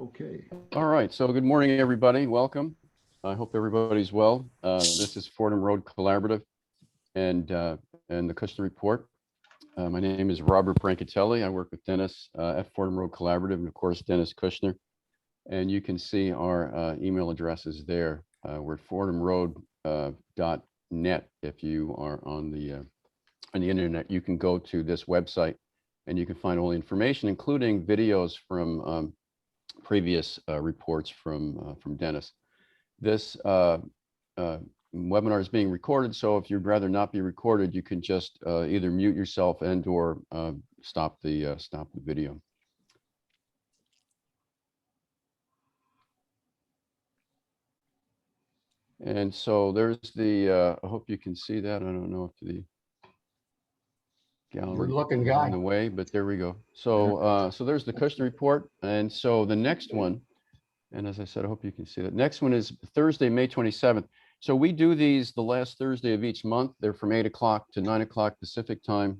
Okay. All right, so good morning, everybody. Welcome. I hope everybody's well. This is Fordham Road Collaborative and the Kushner Report. My name is Robert Brancatelli. I work with Dennis at Fordham Road Collaborative, and of course, Dennis Kushner. And you can see our email addresses there. We're at fordhamroad.net. If you are on the internet, you can go to this website and you can find all the information, including videos from previous reports from Dennis. This uh, webinar is being recorded, so if you'd rather not be recorded, you can just either mute yourself and or stop the video. And so there's I hope you can see that. I don't know if the Good gallery looking is in guy. the way, but there we go. So there's the Kushner report. And so the next one, and as I said, I hope you can see that. Next one is Thursday, May 27th. So we do these the last Thursday of each month. They're from 8 o'clock to 9 o'clock Pacific time.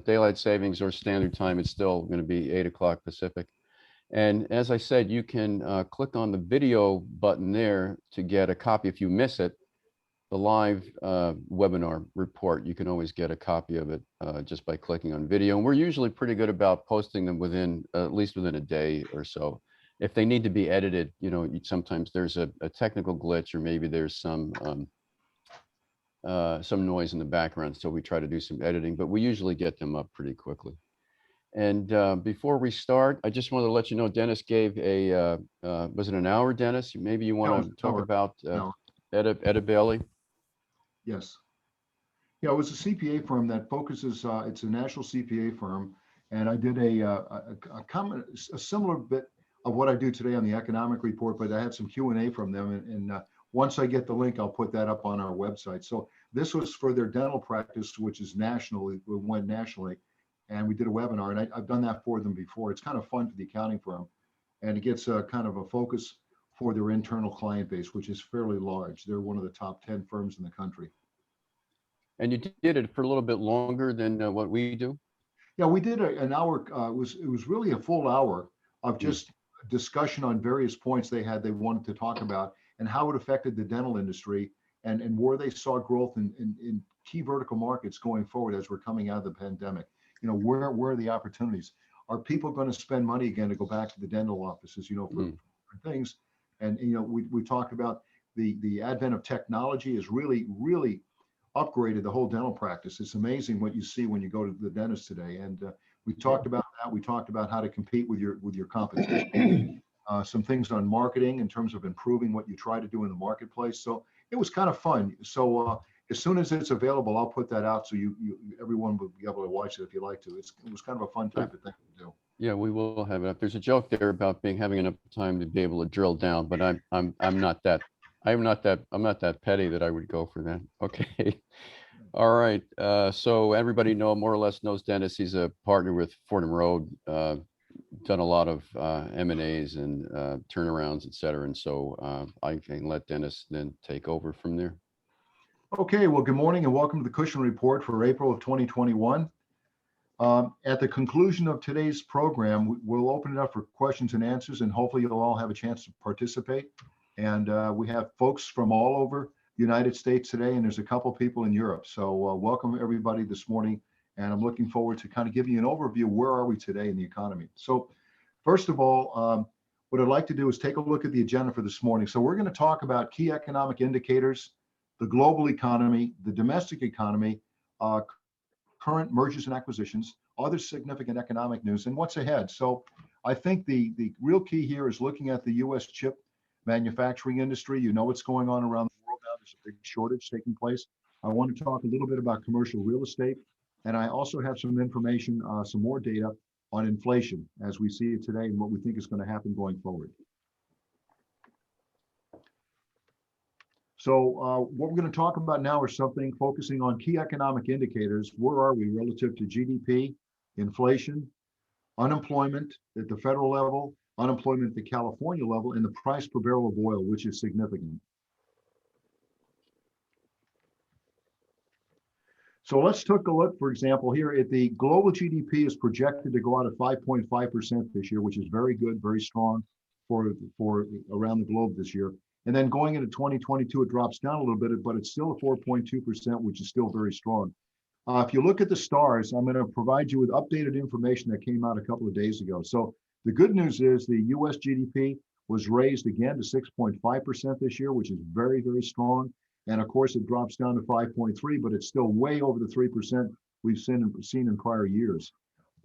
Daylight savings or standard time, it's still going to be 8 o'clock Pacific. And as I said, you can click on the video button there to get a copy if you miss it. The live webinar report, you can always get a copy of it just by clicking on video. And we're usually pretty good about posting them within at least within a day or so. If they need to be edited, sometimes there's a technical glitch or maybe there's some noise in the background. So we try to do some editing, but we usually get them up pretty quickly. And before we start, I just wanted to let you know, Dennis gave was it an hour, Dennis? Maybe you Yeah, it want was to an talk hour. about No, Etta Bailey? yes. Yeah, it was a CPA firm that focuses, it's a national CPA firm. And I did a comment, a similar bit of what I do today on the economic report, but I had some Q&A from them. And once I get the link, I'll put that up on our website. So this was for their dental practice, which is national. We went nationally. And we did a webinar, and I've done that for them before. It's kind of fun for the accounting firm. And it gets a kind of a focus for their internal client base, which is fairly large. They're one of the top 10 firms in the country. And you did it for a little bit longer than what we do? Yeah, we did an hour. It was really a full hour of Mm. just discussion on various points they wanted to talk about and how it affected the dental industry and where they saw growth in key vertical markets going forward as we're coming out of the pandemic. Where are the opportunities? Are people going to spend money again to go back to the dental offices? Mm. For things, and we talked about the advent of technology is really upgraded the whole dental practice. It's amazing what you see when you go to the dentist today. And we talked about that. We talked about how to compete with your competition. Some things on marketing in terms of improving what you try to do in the marketplace. So it was kind of fun. So as soon as it's available, I'll put that out so you everyone will be able to watch it if you like to. It was kind of a fun Uh, type of thing to do. Yeah, we will have it up. There's a joke there about having enough time to be able to drill down, but I'm not that I'm not that petty that I would go for that. Okay. All right. So everybody more or less knows Dennis. He's a partner with Fordham Road, done a lot of M&As and turnarounds, et cetera. And so I can let Dennis then take over from there. Okay, well, good morning and welcome to the Kushner Report for April of 2021. At the conclusion of today's program, we'll open it up for questions and answers, and hopefully you'll all have a chance to participate. And we have folks from all over the United States today, and there's a couple people in Europe. So welcome everybody this morning, and I'm looking forward to kind of giving you an overview. Where are we today in the economy? So first of all, what I'd like to do is take a look at the agenda for this morning. So we're going to talk about key economic indicators, the global economy, the domestic economy, current mergers and acquisitions, other significant economic news, and what's ahead. So I think the real key here is looking at the U.S. chip manufacturing industry. You know what's going on around the world now. There's a big shortage taking place. I want to talk a little bit about commercial real estate, and I also have some information, some more data on inflation as we see it today and what we think is going to happen going forward. So what we're going to talk about now is something focusing on key economic indicators. Where are we relative to GDP, inflation, unemployment at the federal level, unemployment at the California level, and the price per barrel of oil, which is significant. So let's take a look, for example, here at the global GDP is projected to go out at 5.5% this year, which is very good, very strong. for around the globe this year. And then going into 2022, it drops down a little bit, but it's still a 4.2%, which is still very strong. If you look at the stars, I'm going to provide you with updated information that came out a couple of days ago. So the good news is the US GDP was raised again to 6.5% this year, which is very, very strong. And of course, it drops down to 5.3, but it's still way over the 3% we've seen in prior years.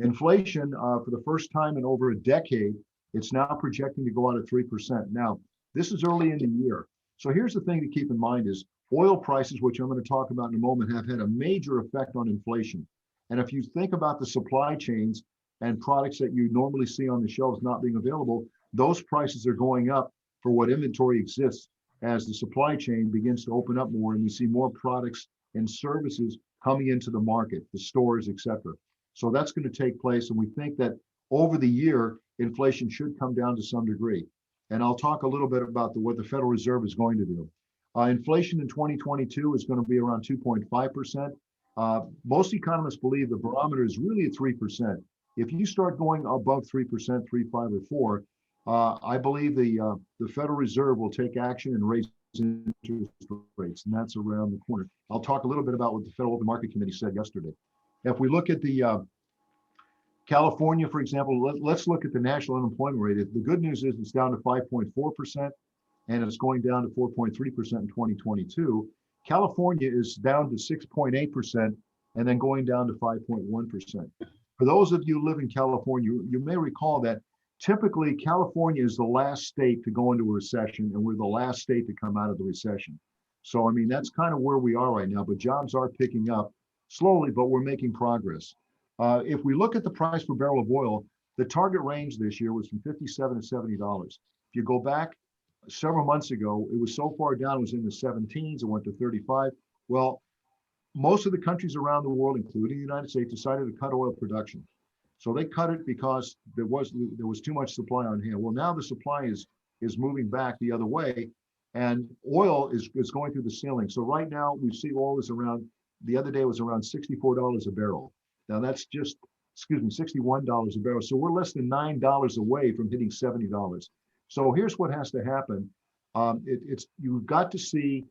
Inflation, for the first time in over a decade, it's now projecting to go out at 3%. Now, this is early in the year. So here's the thing to keep in mind is oil prices, which I'm going to talk about in a moment, have had a major effect on inflation. And if you think about the supply chains and products that you normally see on the shelves not being available, those prices are going up for what inventory exists as the supply chain begins to open up more and we see more products and services coming into the market, the stores, etc. So that's going to take place. And we think that over the year, inflation should come down to some degree. And I'll talk a little bit about what the Federal Reserve is going to do. Inflation in 2022 is going to be around 2.5%. Most economists believe the barometer is really at 3%. If you start going above 3%, 3, 5, or 4, I believe the Federal Reserve will take action and raise interest rates, and that's around the corner. I'll talk a little bit about what the Federal Open Market Committee said yesterday. If we look at the California, for example, let's look at the national unemployment rate. The good news is it's down to 5.4%, and it's going down to 4.3% in 2022. California is down to 6.8%, and then going down to 5.1%. For those of you who live in California, you may recall that typically California is the last state to go into a recession, and we're the last state to come out of the recession. So, I mean, that's kind of where we are right now, but jobs are picking up slowly, but we're making progress. If we look at the price per barrel of oil, the target range this year was from $57 to $70. If you go back several months ago, it was so far down, it was in the 17s, it went to 35. Well, most of the countries around the world, including the United States, decided to cut oil production. So they cut it because there was too much supply on hand. Well, now the supply is moving back the other way, and oil is going through the ceiling. So right now we see oil is around, the other day was around $64 a barrel. Now that's just, $61 a barrel. So we're less than $9 away from hitting $70. So here's what has to happen. You've got to see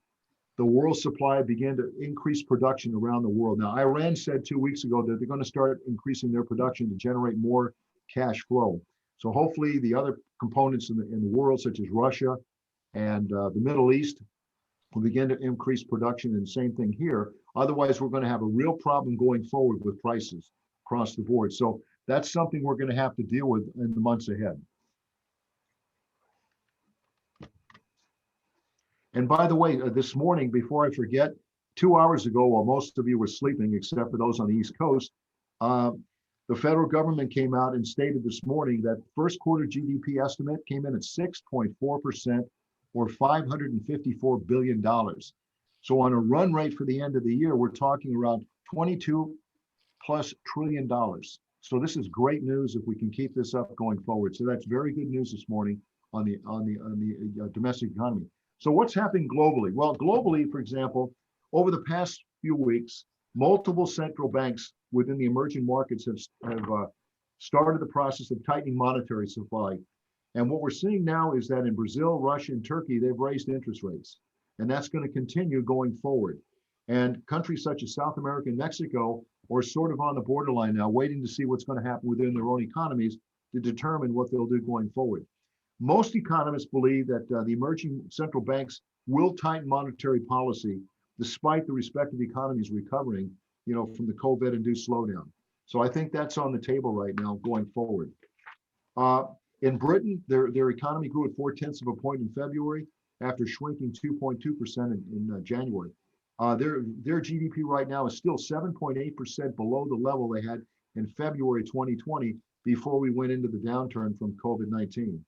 the world supply begin to increase production around the world. Now, Iran said 2 weeks ago that they're going to start increasing their production to generate more cash flow. So hopefully the other components in the world, such as Russia and the Middle East, will begin to increase production, and same thing here. Otherwise, we're going to have a real problem going forward with prices across the board. So that's something we're going to have to deal with in the months ahead. And by the way, this morning, before I forget, 2 hours ago, while most of you were sleeping, except for those on the East Coast, the federal government came out and stated this morning that first quarter GDP estimate came in at 6.4%, or $554 billion. So on a run rate for the end of the year, we're talking around $22+ trillion. So this is great news if we can keep this up going forward. So that's very good news this morning on the domestic economy. So what's happening globally? Well, globally, for example, over the past few weeks, multiple central banks within the emerging markets have started the process of tightening monetary supply. And what we're seeing now is that in Brazil, Russia, and Turkey, they've raised interest rates. And that's going to continue going forward. And countries such as South America and Mexico are sort of on the borderline now, waiting to see what's going to happen within their own economies to determine what they'll do going forward. Most economists believe that the emerging central banks will tighten monetary policy despite the respective economies recovering, from the COVID-induced slowdown. So I think that's on the table right now going forward. In Britain, their economy grew at 0.4 points in February after shrinking 2.2% in January. Their GDP right now is still 7.8% below the level they had in February 2020 before we went into the downturn from COVID-19.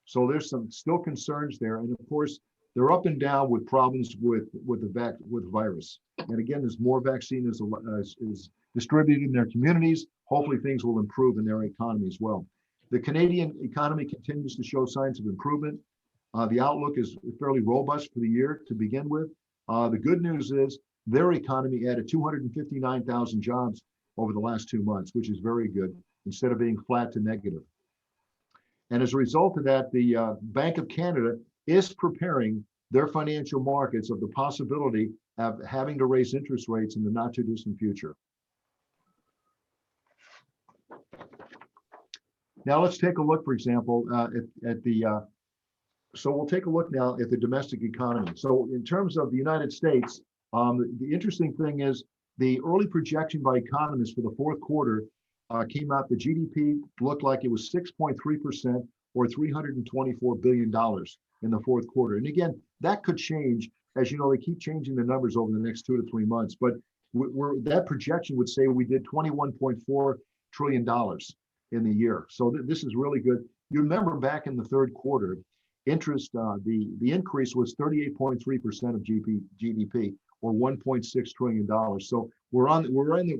So there's some still concerns there, and of course they're up and down with problems with the virus. And again, as more vaccine is distributed in their communities, hopefully things will improve in their economy as well. The Canadian economy continues to show signs of improvement. The outlook is fairly robust for the year to begin with. The good news is their economy added 259,000 jobs over the last 2 months, which is very good, instead of being flat to negative. And as a result of that, the Bank of Canada is preparing their financial markets of the possibility of having to raise interest rates in the not too distant future. Now let's take a look, for example, so we'll take a look now at the domestic economy. So in terms of the United States, the interesting thing is the early projection by economists for the fourth quarter came out, the GDP looked like it was 6.3% or $324 billion in the fourth quarter. And again, that could change. As you know, they keep changing the numbers over the next 2 to 3 months, but that projection would say we did $21.4 trillion in the year. So this is really good. You remember back in the third quarter, the increase was 38.3% of GDP or $1.6 trillion. So we're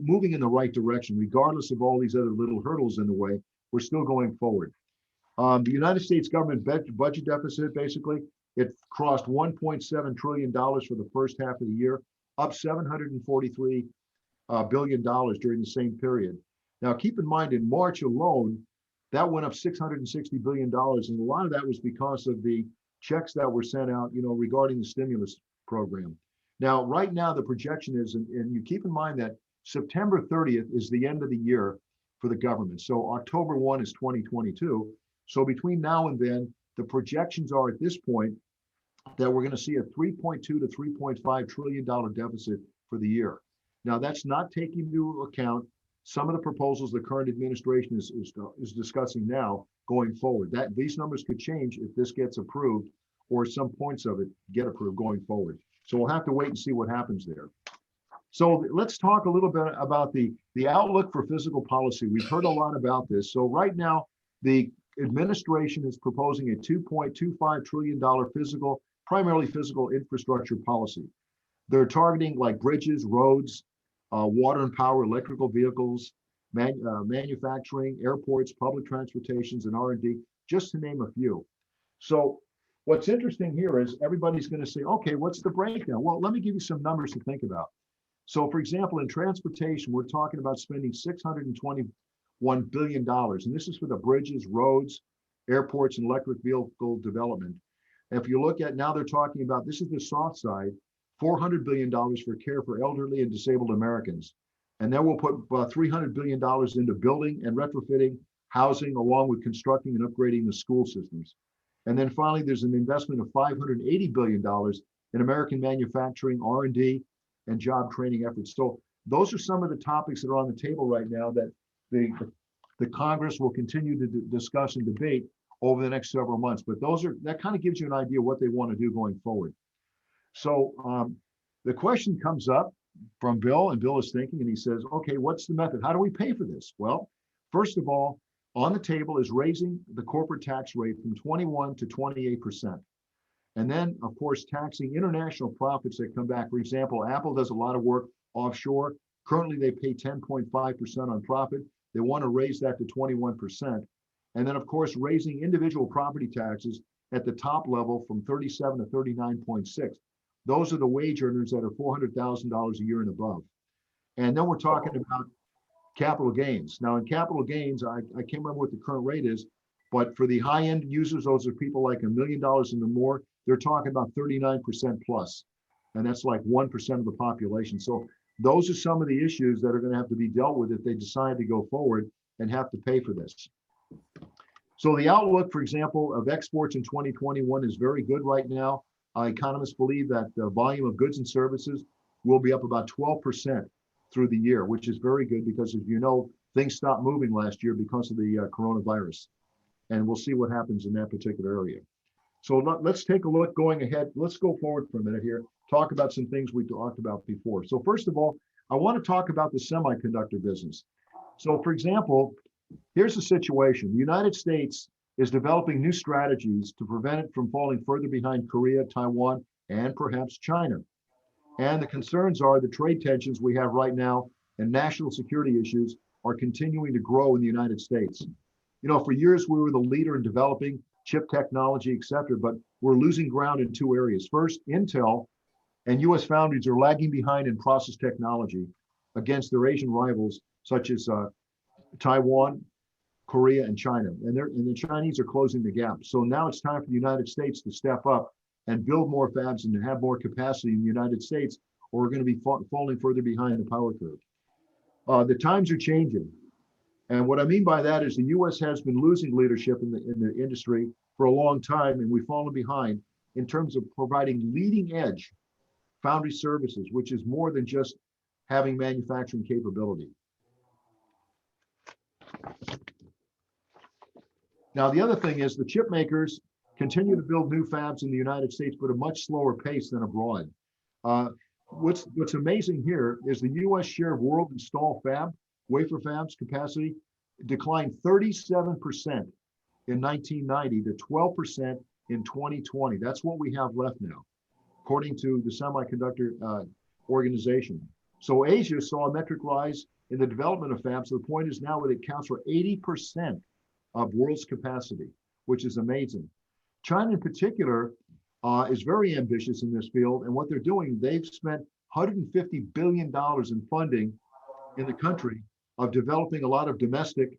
moving in the right direction, regardless of all these other little hurdles in the way. We're still going forward. The United States government budget deficit, basically, it crossed $1.7 trillion for the first half of the year, up $743 billion during the same period. Now, keep in mind, in March alone, that went up $660 billion, and a lot of that was because of the checks that were sent out, regarding the stimulus program. Now, right now, the projection is, and you keep in mind that September 30th is the end of the year for the government. So October 1 is 2022. So between now and then, the projections are at this point that we're going to see a $3.2 to $3.5 trillion deficit for the year. Now, that's not taking into account some of the proposals the current administration is discussing now going forward. That these numbers could change if this gets approved, or some points of it get approved going forward. So we'll have to wait and see what happens there. So let's talk a little bit about the outlook for fiscal policy. We've heard a lot about this. So right now, the administration is proposing a $2.25 trillion primarily physical infrastructure policy. They're targeting like bridges, roads, water and power, electrical vehicles, manufacturing, airports, public transportations, and R&D, just to name a few. So what's interesting here is everybody's going to say, okay, what's the breakdown? Well, let me give you some numbers to think about. So for example, in transportation, we're talking about spending $621 billion. And this is for the bridges, roads, airports, and electric vehicle development. And if you look at now, they're talking about, this is the soft side, $400 billion for care for elderly and disabled Americans. And then we'll put $300 billion into building and retrofitting housing, along with constructing and upgrading the school systems. And then finally, there's an investment of $580 billion in American manufacturing, R&D, and job training efforts. So those are some of the topics that are on the table right now that the Congress will continue to discuss and debate over the next several months. But that kind of gives you an idea what they want to do going forward. So the question comes up from Bill, and Bill is thinking, and he says, okay, what's the method? How do we pay for this? Well, first of all, on the table is raising the corporate tax rate from 21 to 28%. And then, of course, taxing international profits that come back. For example, Apple does a lot of work offshore. Currently, they pay 10.5% on profit. They want to raise that to 21%. And then, of course, raising individual property taxes at the top level from 37 to 39.6. Those are the wage earners that are $400,000 a year and above. And then we're talking about capital gains. Now, in capital gains, I can't remember what the current rate is, but for the high-end users, those are people like $1 million and more, they're talking about 39% plus. And that's like 1% of the population. So those are some of the issues that are going to have to be dealt with if they decide to go forward and have to pay for this. So the outlook, for example, of exports in 2021 is very good right now. Economists believe that the volume of goods and services will be up about 12% through the year, which is very good because, as you know, things stopped moving last year because of the coronavirus. And we'll see what happens in that particular area. So let's take a look going ahead. Let's go forward for a minute here, talk about some things we talked about before. So first of all, I want to talk about the semiconductor business. So for example, here's the situation. The United States is developing new strategies to prevent it from falling further behind Korea, Taiwan, and perhaps China. And the concerns are the trade tensions we have right now and national security issues are continuing to grow in the United States. You know, for years, we were the leader in developing chip technology, et cetera, but we're losing ground in two areas. First, Intel and US foundries are lagging behind in process technology against their Asian rivals, such as Taiwan Korea, and China, and the Chinese are closing the gap. So now it's time for the United States to step up and build more fabs and to have more capacity in the United States, or we're going to be falling further behind the power curve. The times are changing. And what I mean by that is the U.S. has been losing leadership in the industry for a long time, and we've fallen behind in terms of providing leading edge foundry services, which is more than just having manufacturing capability. Now, the other thing is the chip makers continue to build new fabs in the United States, but at a much slower pace than abroad. What's amazing here is the U.S. share of world installed wafer fabs capacity declined 37% in 1990 to 12% in 2020. That's what we have left now, according to the Semiconductor Organization. So Asia saw a metric rise in the development of fabs to the point is now that it counts for 80% of world's capacity, which is amazing. China in particular is very ambitious in this field, and what they're doing, they've spent $150 billion in funding in the country of developing a lot of domestic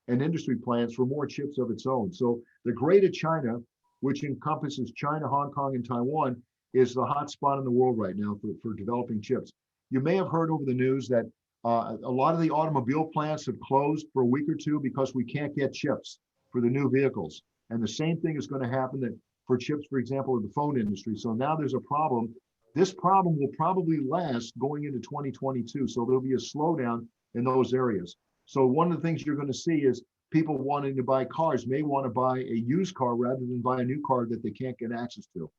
and industry plants for more chips of its own. So the Greater China, which encompasses China, Hong Kong, and Taiwan, is the hot spot in the world right now for developing chips. You may have heard over the news that a lot of the automobile plants have closed for a week or two because we can't get chips for the new vehicles. And the same thing is going to happen for chips, for example, in the phone industry. So now there's a problem. This problem will probably last going into 2022. So there'll be a slowdown in those areas. So one of the things you're going to see is people wanting to buy cars may want to buy a used car rather than buy a new car that they can't get access to.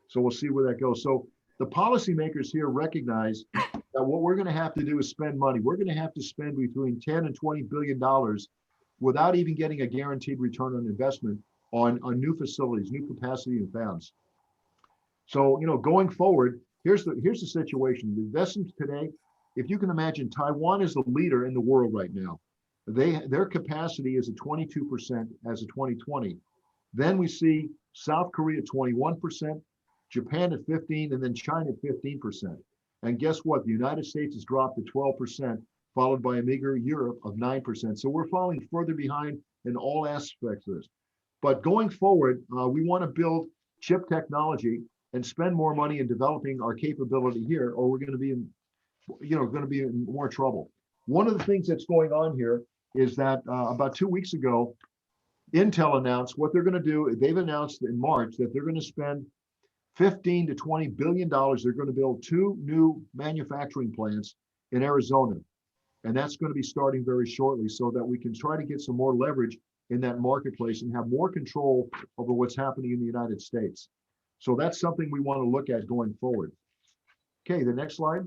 So we'll see where that goes. So the policymakers here recognize that what we're going to have to do is spend money. We're going to have to spend between 10 and $20 billion without even getting a guaranteed return on investment on new facilities, new capacity and fabs. So, going forward, here's the situation. The investments today, if you can imagine, Taiwan is the leader in the world right now. Their capacity is at 22% as of 2020. Then we see South Korea at 21%, Japan at 15%, and then China at 15%. And guess what? The United States has dropped to 12%, followed by a meager Europe of 9%. So we're falling further behind in all aspects of this. But going forward, we want to build chip technology and spend more money in developing our capability here, or we're going to be in more trouble. One of the things that's going on here is that about 2 weeks ago, Intel announced what they're going to do. They've announced in March that they're going to spend $15 to $20 billion. They're going to build 2 new manufacturing plants in Arizona. And that's going to be starting very shortly so that we can try to get some more leverage in that marketplace and have more control over what's happening in the United States. So that's something we want to look at going forward. Okay, the next slide.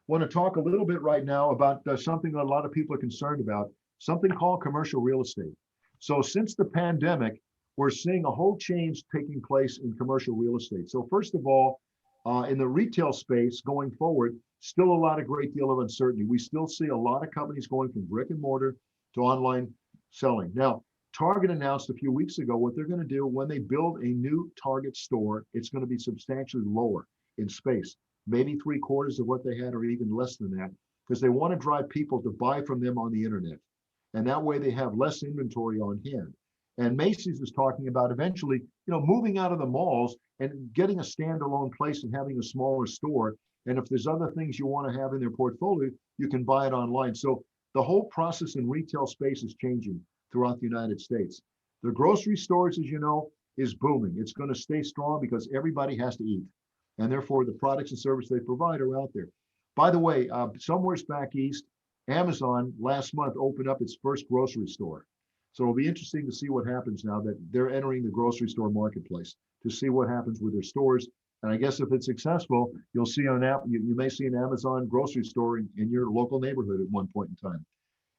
Want to talk a little bit right now about something that a lot of people are concerned about, something called commercial real estate. So since the pandemic, we're seeing a whole change taking place in commercial real estate. So first of all, in the retail space going forward, still a great deal of uncertainty. We still see a lot of companies going from brick and mortar to online selling. Now, Target announced a few weeks ago what they're going to do when they build a new Target store. It's going to be substantially lower in space, maybe 3/4 of what they had or even less than that, because they want to drive people to buy from them on the internet. And that way they have less inventory on hand. And Macy's is talking about eventually, moving out of the malls and getting a standalone place and having a smaller store. And if there's other things you want to have in their portfolio, you can buy it online. So the whole process in retail space is changing throughout the United States. The grocery stores, as you know, is booming. It's going to stay strong because everybody has to eat. And therefore, the products and services they provide are out there. By the way, somewhere back east, Amazon last month opened up its first grocery store. So it'll be interesting to see what happens now that they're entering the grocery store marketplace, to see what happens with their stores. And I guess if it's successful, you'll see you may see an Amazon grocery store in your local neighborhood at one point in time.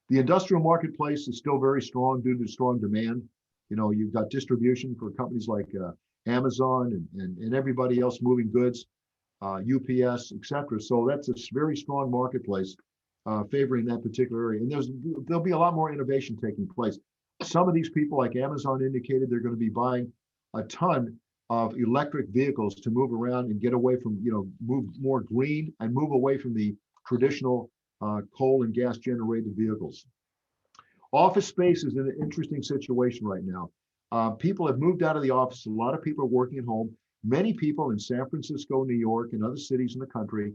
The industrial marketplace is still very strong due to strong demand. You've got distribution for companies like Amazon and everybody else moving goods, UPS, etc. So that's a very strong marketplace favoring that particular area. And there'll be a lot more innovation taking place. Some of these people, like Amazon, indicated they're going to be buying a ton of electric vehicles to move around and get away from, move more green and move away from the traditional coal and gas generated vehicles. Office space is an interesting situation right now. People have moved out of the office. A lot of people are working at home. Many people in San Francisco, New York, and other cities in the country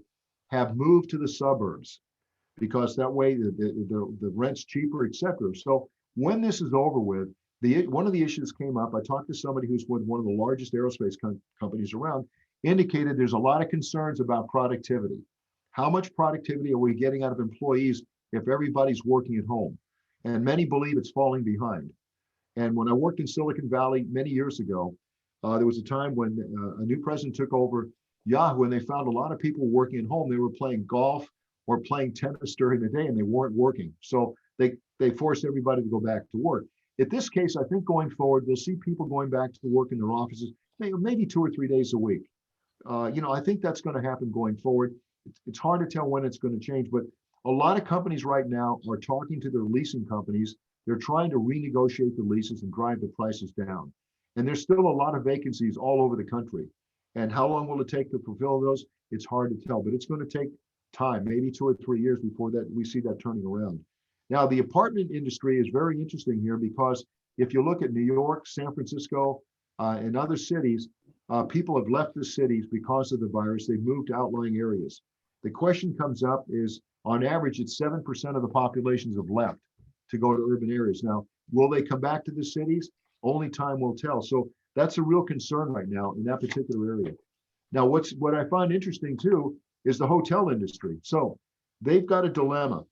have moved to the suburbs because that way the rent's cheaper, et cetera. So when this is over with, one of the issues came up. I talked to somebody who's with one of the largest aerospace companies around, indicated there's a lot of concerns about productivity. How much productivity are we getting out of employees if everybody's working at home? And many believe it's falling behind. And when I worked in Silicon Valley many years ago, there was a time when a new president took over Yahoo, and they found a lot of people working at home. They were playing golf or playing tennis during the day, and they weren't working. So they forced everybody to go back to work. In this case, I think going forward, we'll see people going back to work in their offices, maybe 2 or 3 days a week. I think that's going to happen going forward. It's hard to tell when it's going to change, but a lot of companies right now are talking to their leasing companies. They're trying to renegotiate the leases and drive the prices down. And there's still a lot of vacancies all over the country. And how long will it take to fulfill those? It's hard to tell, but it's going to take time, maybe 2 or 3 years before that we see that turning around. Now, the apartment industry is very interesting here because if you look at New York, San Francisco, and other cities, people have left the cities because of the virus. They've moved to outlying areas. The question comes up is, on average, it's 7% of the populations have left to go to urban areas. Now, will they come back to the cities? Only time will tell. So that's a real concern right now in that particular area. Now, what I find interesting too is the hotel industry. So they've got a dilemma.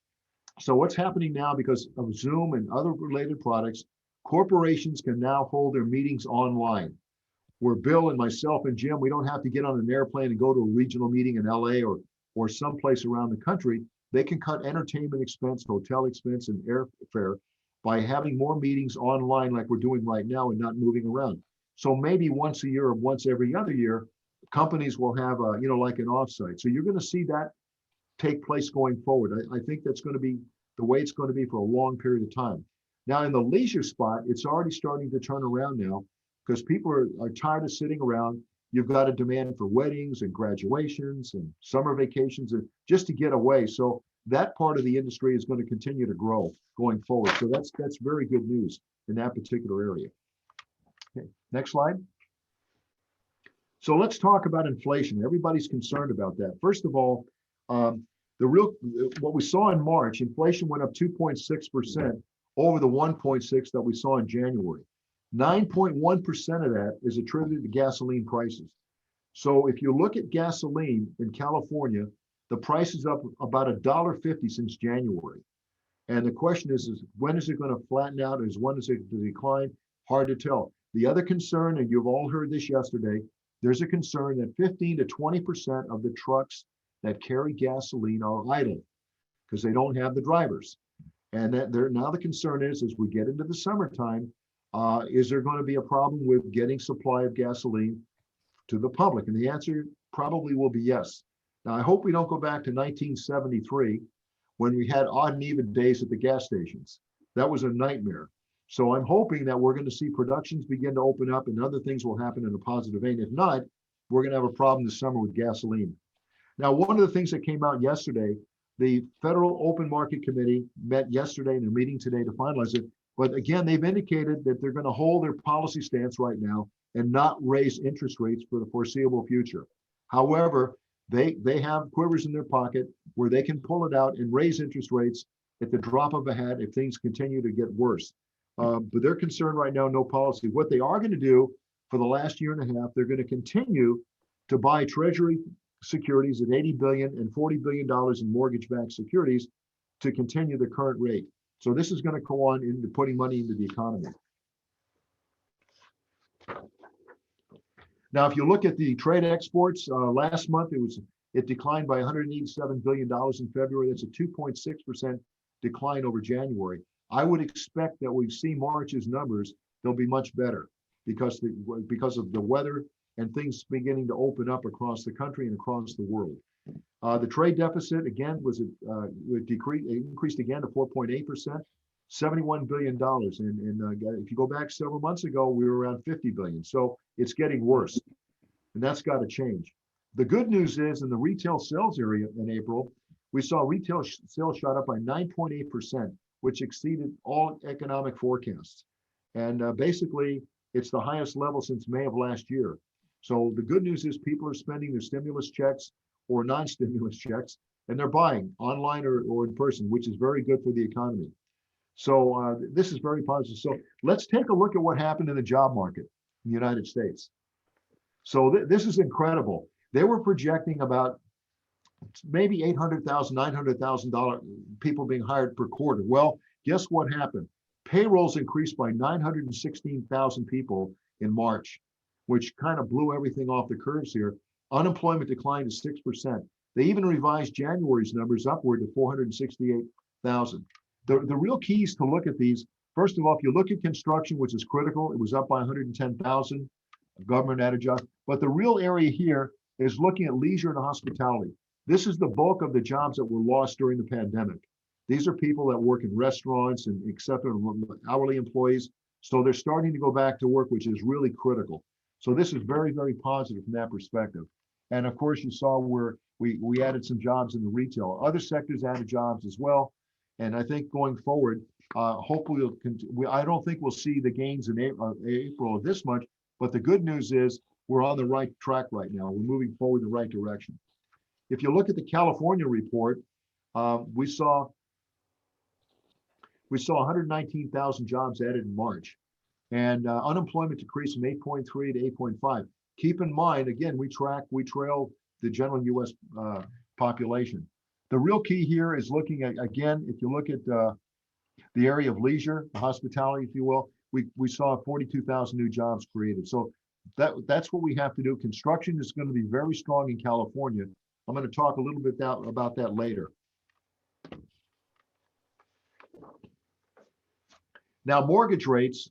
So what's happening now, because of Zoom and other related products, corporations can now hold their meetings online. Where Bill and myself and Jim, we don't have to get on an airplane and go to a regional meeting in LA or someplace around the country. They can cut entertainment expense, hotel expense, and airfare by having more meetings online like we're doing right now and not moving around. So maybe once a year or once every other year, companies will have like an offsite. So you're going to see that take place going forward. I think that's going to be the way it's going to be for a long period of time. Now in the leisure spot, it's already starting to turn around now because people are tired of sitting around. You've got a demand for weddings and graduations and summer vacations and just to get away. So that part of the industry is going to continue to grow going forward. So that's very good news in that particular area. Okay, next slide. So let's talk about inflation. Everybody's concerned about that. First of all, what we saw in March, inflation went up 2.6% over the 1.6 that we saw in January. 9.1% of that is attributed to gasoline prices. So if you look at gasoline in California, the price is up about $1.50 since January. And the question is when is it going to flatten out? When is it to decline? Hard to tell. The other concern, and you've all heard this yesterday, there's a concern that 15 to 20% of the trucks that carry gasoline are idle because they don't have the drivers. And now the concern is, as we get into the summertime, is there going to be a problem with getting supply of gasoline to the public? And the answer probably will be yes. Now, I hope we don't go back to 1973 when we had odd and even days at the gas stations. That was a nightmare. So I'm hoping that we're going to see productions begin to open up and other things will happen in a positive vein. If not, we're going to have a problem this summer with gasoline. Now, one of the things that came out yesterday, the Federal Open Market Committee met yesterday and they're meeting today to finalize it. But again, they've indicated that they're going to hold their policy stance right now and not raise interest rates for the foreseeable future. However, they have quivers in their pocket where they can pull it out and raise interest rates at the drop of a hat if things continue to get worse. But they're concerned right now, no policy. What they are going to do for the last year and a half, they're going to continue to buy Treasury securities at $80 billion and $40 billion in mortgage-backed securities to continue the current rate. So this is going to go on into putting money into the economy. Now, if you look at the trade exports, last month it declined by $187 billion in February. That's a 2.6% decline over January. I would expect that we see March's numbers, they'll be much better because of the weather and things beginning to open up across the country and across the world. The trade deficit again increased again to 4.8%, $71 billion. And if you go back several months ago, we were around 50 billion. So it's getting worse, and that's got to change. The good news is in the retail sales area in April, we saw retail sales shot up by 9.8% which exceeded all economic forecasts. And basically, it's the highest level since May of last year. So the good news is people are spending their stimulus checks or non-stimulus checks, and they're buying online or in person, which is very good for the economy. So this is very positive. So let's take a look at what happened in the job market in the United States. So this is incredible. They were projecting about maybe $800,000, $900,000 people being hired per quarter. Well, guess what happened? Payrolls increased by 916,000 people in March, which kind of blew everything off the curves here. Unemployment declined to 6%. They even revised January's numbers upward to 468,000. The real keys to look at these, first of all, if you look at construction, which is critical, it was up by 110,000. Government added jobs. But the real area here is looking at leisure and hospitality. This is the bulk of the jobs that were lost during the pandemic. These are people that work in restaurants and except hourly employees. So they're starting to go back to work, which is really critical. So this is very, very positive from that perspective. And of course, you saw where we added some jobs in the retail. Other sectors added jobs as well. And I think going forward, hopefully, I don't think we'll see the gains in April of this much. But the good news is we're on the right track right now. We're moving forward in the right direction. If you look at the California report, we saw 119,000 jobs added in March, and unemployment decreased from 8.3 to 8.5. Keep in mind, again, we trail the general U.S. Population. The real key here is looking at, again, if you look at the area of leisure, hospitality, if you will, we saw 42,000 new jobs created. So that's what we have to do. Construction is going to be very strong in California. I'm going to talk a little bit about that later. Now, mortgage rates.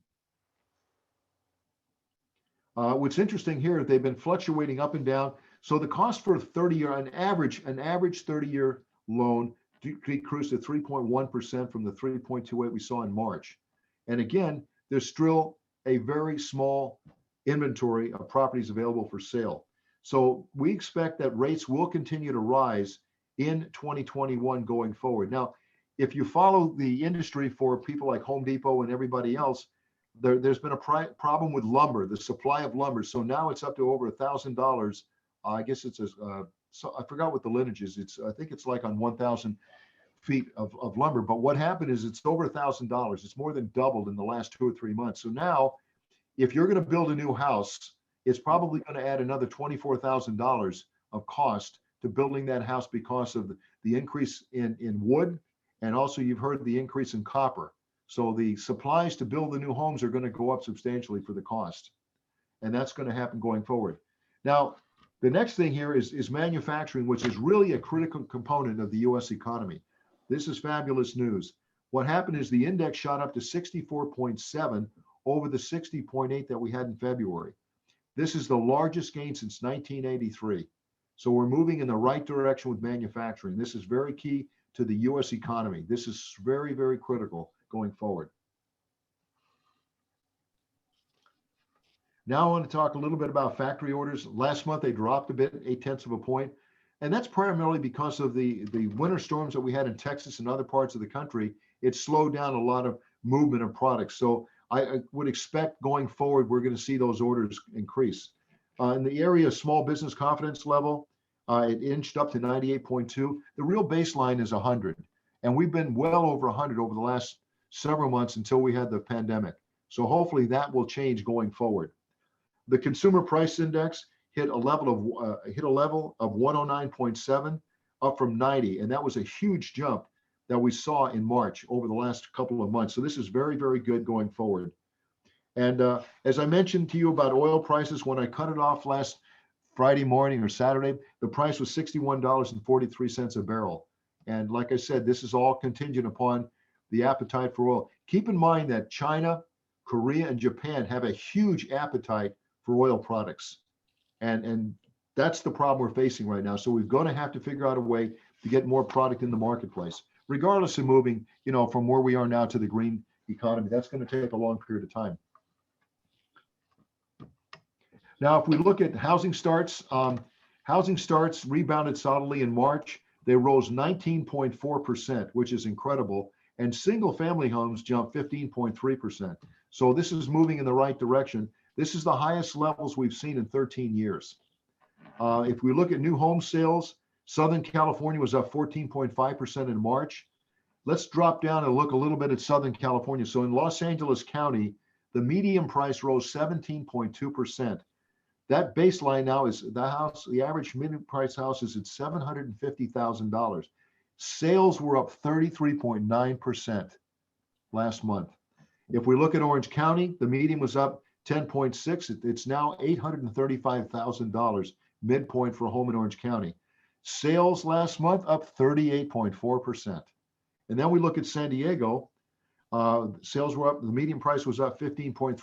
What's interesting here, they've been fluctuating up and down. So the cost for a 30-year, an average 30-year loan decreased to 3.1% from the 3.28 we saw in March. And again, there's still a very small inventory of properties available for sale. So we expect that rates will continue to rise in 2021 going forward. Now, if you follow the industry for people like Home Depot and everybody else, there's been a problem with lumber, the supply of lumber. So now it's up to over $1,000. I guess it's so I forgot what the lineage is. I think it's like on 1,000 feet of lumber. But what happened is it's over $1,000. It's more than doubled in the last 2 or 3 months. So now, if you're going to build a new house, it's probably going to add another $24,000 of cost to building that house because of the increase in wood, and also you've heard the increase in copper. So the supplies to build the new homes are going to go up substantially for the cost, and that's going to happen going forward. Now, the next thing here is manufacturing, which is really a critical component of the U.S. economy. This is fabulous news. What happened is the index shot up to 64.7 over the 60.8 that we had in February. This is the largest gain since 1983. So we're moving in the right direction with manufacturing. This is very key to the U.S. economy. This is very, very critical going forward. Now I want to talk a little bit about factory orders. Last month they dropped a bit, 0.8 of a point. And that's primarily because of the winter storms that we had in Texas and other parts of the country. It slowed down a lot of movement of products. So I would expect going forward, we're going to see those orders increase. In the area of small business confidence level, it inched up to 98.2. The real baseline is 100. And we've been well over 100 over the last several months until we had the pandemic. So hopefully that will change going forward. The consumer price index hit a level of 109.7, up from 90. And that was a huge jump that we saw in March over the last couple of months. So this is very, very good going forward. And as I mentioned to you about oil prices, when I cut it off last Friday morning or Saturday, the price was $61.43 a barrel. And like I said, this is all contingent upon the appetite for oil. Keep in mind that China, Korea, and Japan have a huge appetite for oil products. And that's the problem we're facing right now. So we're going to have to figure out a way to get more product in the marketplace, regardless of moving, from where we are now to the green economy. That's going to take a long period of time. Now, if we look at housing starts rebounded solidly in March. They rose 19.4%, which is incredible. and single family homes jumped 15.3%. So this is moving in the right direction. This is the highest levels we've seen in 13 years. If we look at new home sales, Southern California was up 14.5% in March. Let's drop down and look a little bit at Southern California. So in Los Angeles County, the median price rose 17.2%. That baseline now is the average median price house is at $750,000. Sales were up 33.9% last month. If we look at Orange County, the median was up 10.6. It's now $835,000 midpoint for a home in Orange County. Sales last month up 38.4%. And then we look at San Diego, sales were up, the median price was up 15.3%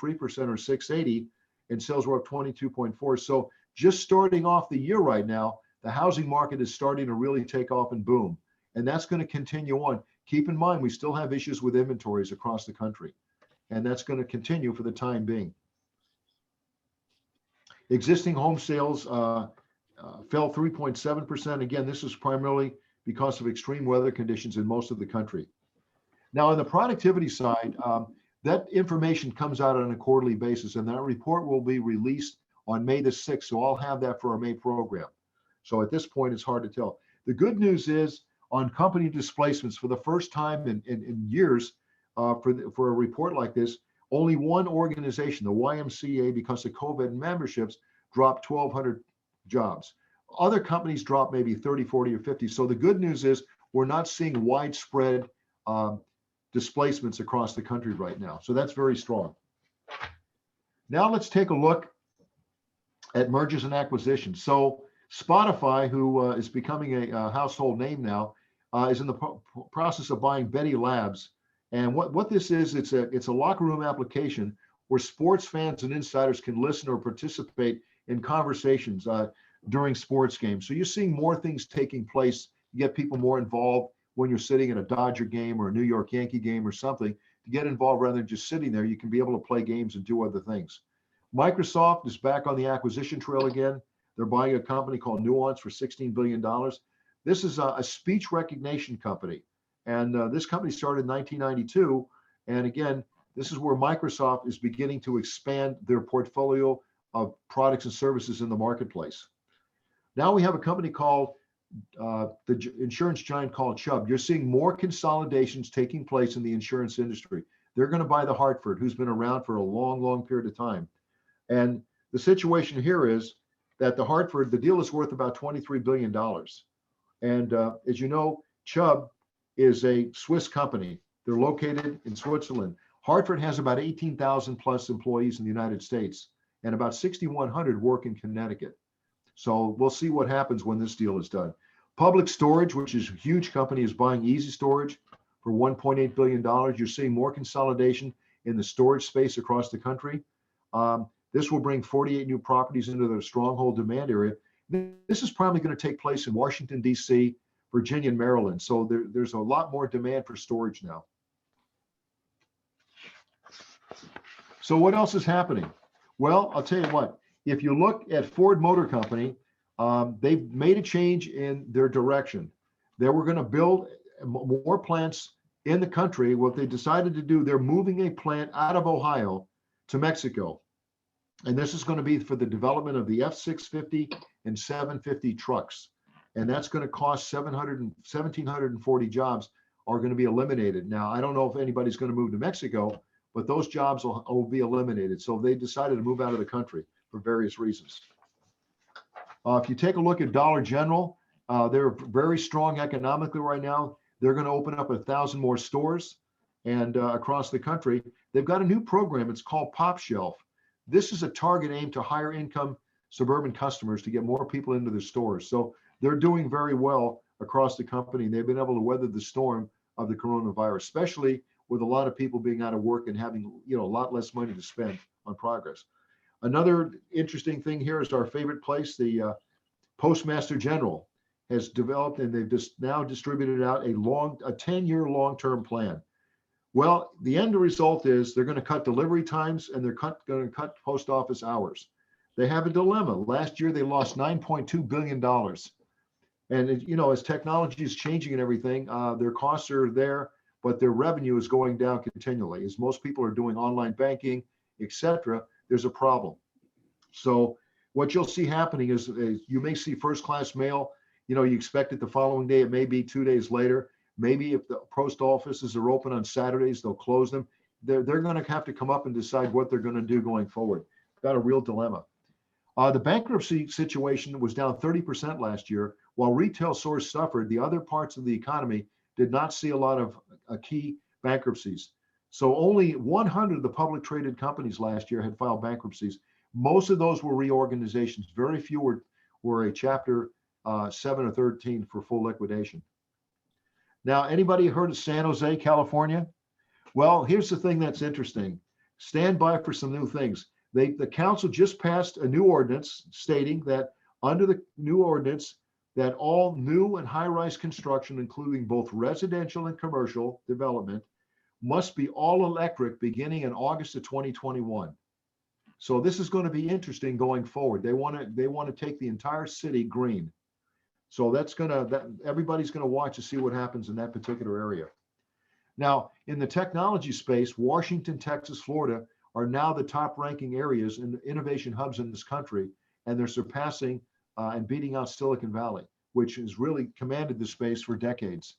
or 680, and sales were up 22.4. So just starting off the year right now, the housing market is starting to really take off and boom. And that's going to continue on. Keep in mind, we still have issues with inventories across the country, and that's going to continue for the time being. Existing home sales fell 3.7%. Again, this is primarily because of extreme weather conditions in most of the country. Now, on the productivity side, that information comes out on a quarterly basis, and that report will be released on May the 6th. So I'll have that for our May program. So at this point, it's hard to tell. The good news is on company displacements, for the first time in years, for a report like this, only one organization, the YMCA, because of COVID memberships, dropped 1,200 jobs. Other companies dropped maybe 30, 40, or 50. So the good news is we're not seeing widespread displacements across the country right now. So that's very strong. Now let's take a look at mergers and acquisitions. So Spotify, who is becoming a household name now, is in the process of buying Betty Labs. And what this is, it's a locker room application where sports fans and insiders can listen or participate in conversations during sports games. So you're seeing more things taking place. You get people more involved when you're sitting at a Dodger game or a New York Yankee game or something. To get involved rather than just sitting there, you can be able to play games and do other things. Microsoft is back on the acquisition trail again. They're buying a company called Nuance for $16 billion. This is a speech recognition company. And this company started in 1992. And again, this is where Microsoft is beginning to expand their portfolio of products and services in the marketplace. Now we have a company called the insurance giant called Chubb. You're seeing more consolidations taking place in the insurance industry. They're going to buy the Hartford, who's been around for a long, long period of time. And the situation here is that the Hartford, the deal is worth about $23 billion. And as you know, Chubb is a Swiss company. They're located in Switzerland. Hartford has about 18,000 plus employees in the United States, and about 6,100 work in Connecticut. So we'll see what happens when this deal is done. Public Storage, which is a huge company, is buying Easy Storage for $1.8 billion. You're seeing more consolidation in the storage space across the country. This will bring 48 new properties into their stronghold demand area. This is probably going to take place in Washington, D.C., Virginia, and Maryland. So there's a lot more demand for storage now. So what else is happening? Well, I'll tell you what. If you look at Ford Motor Company, they've made a change in their direction. They were going to build more plants in the country. What they decided to do, they're moving a plant out of Ohio to Mexico. And this is going to be for the development of the F-650 and 750 trucks. And that's going to cost 1,740 jobs are going to be eliminated. Now, I don't know if anybody's going to move to Mexico, but those jobs will be eliminated. So they decided to move out of the country for various reasons. If you take a look at Dollar General, they're very strong economically right now. They're going to open up 1,000 more stores and across the country. They've got a new program. It's called Pop Shelf. This is a target aimed to higher income suburban customers to get more people into their stores. So they're doing very well across the company. They've been able to weather the storm of the coronavirus, especially with a lot of people being out of work and having a lot less money to spend on progress. Another interesting thing here is our favorite place, the Postmaster General has developed, and they've just now distributed out a 10-year long-term plan. Well, the end result is they're going to cut delivery times and they're going to cut post office hours. They have a dilemma. Last year, they lost $9.2 billion. And as technology is changing and everything, their costs are there, but their revenue is going down continually. As most people are doing online banking, etc., there's a problem. So what you'll see happening is you may see first class mail, you expect it the following day, it may be 2 days later. Maybe if the post offices are open on Saturdays, they'll close them. They're going to have to come up and decide what they're going to do going forward. Got a real dilemma. The bankruptcy situation was down 30% last year. While retail stores suffered, the other parts of the economy did not see a lot of key bankruptcies. So only 100 of the public traded companies last year had filed bankruptcies. Most of those were reorganizations. Very few were a Chapter 7 or 13 for full liquidation. Now, anybody heard of San Jose, California? Well, here's the thing that's interesting. Stand by for some new things. The council just passed a new ordinance stating that under the new ordinance, that all new and high-rise construction, including both residential and commercial development, must be all electric beginning in August of 2021. So this is going to be interesting going forward. They want to take the entire city green. So everybody's going to watch to see what happens in that particular area. Now, in the technology space, Washington, Texas, Florida are now the top ranking areas in the innovation hubs in this country, and they're surpassing and beating out Silicon Valley, which has really commanded the space for decades.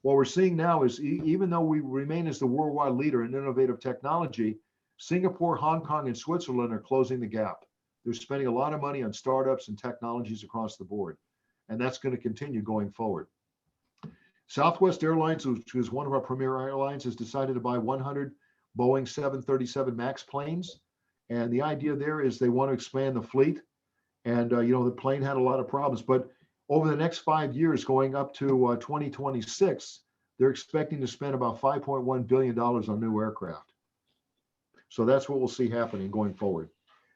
What we're seeing now is even though we remain as the worldwide leader in innovative technology, Singapore, Hong Kong, and Switzerland are closing the gap. They're spending a lot of money on startups and technologies across the board, and that's going to continue going forward. Southwest Airlines, which is one of our premier airlines, has decided to buy 100 Boeing 737 MAX planes. And the idea there is they want to expand the fleet. And, the plane had a lot of problems. But over the next 5 years, going up to 2026, they're expecting to spend about $5.1 billion on new aircraft. So that's what we'll see happening going forward.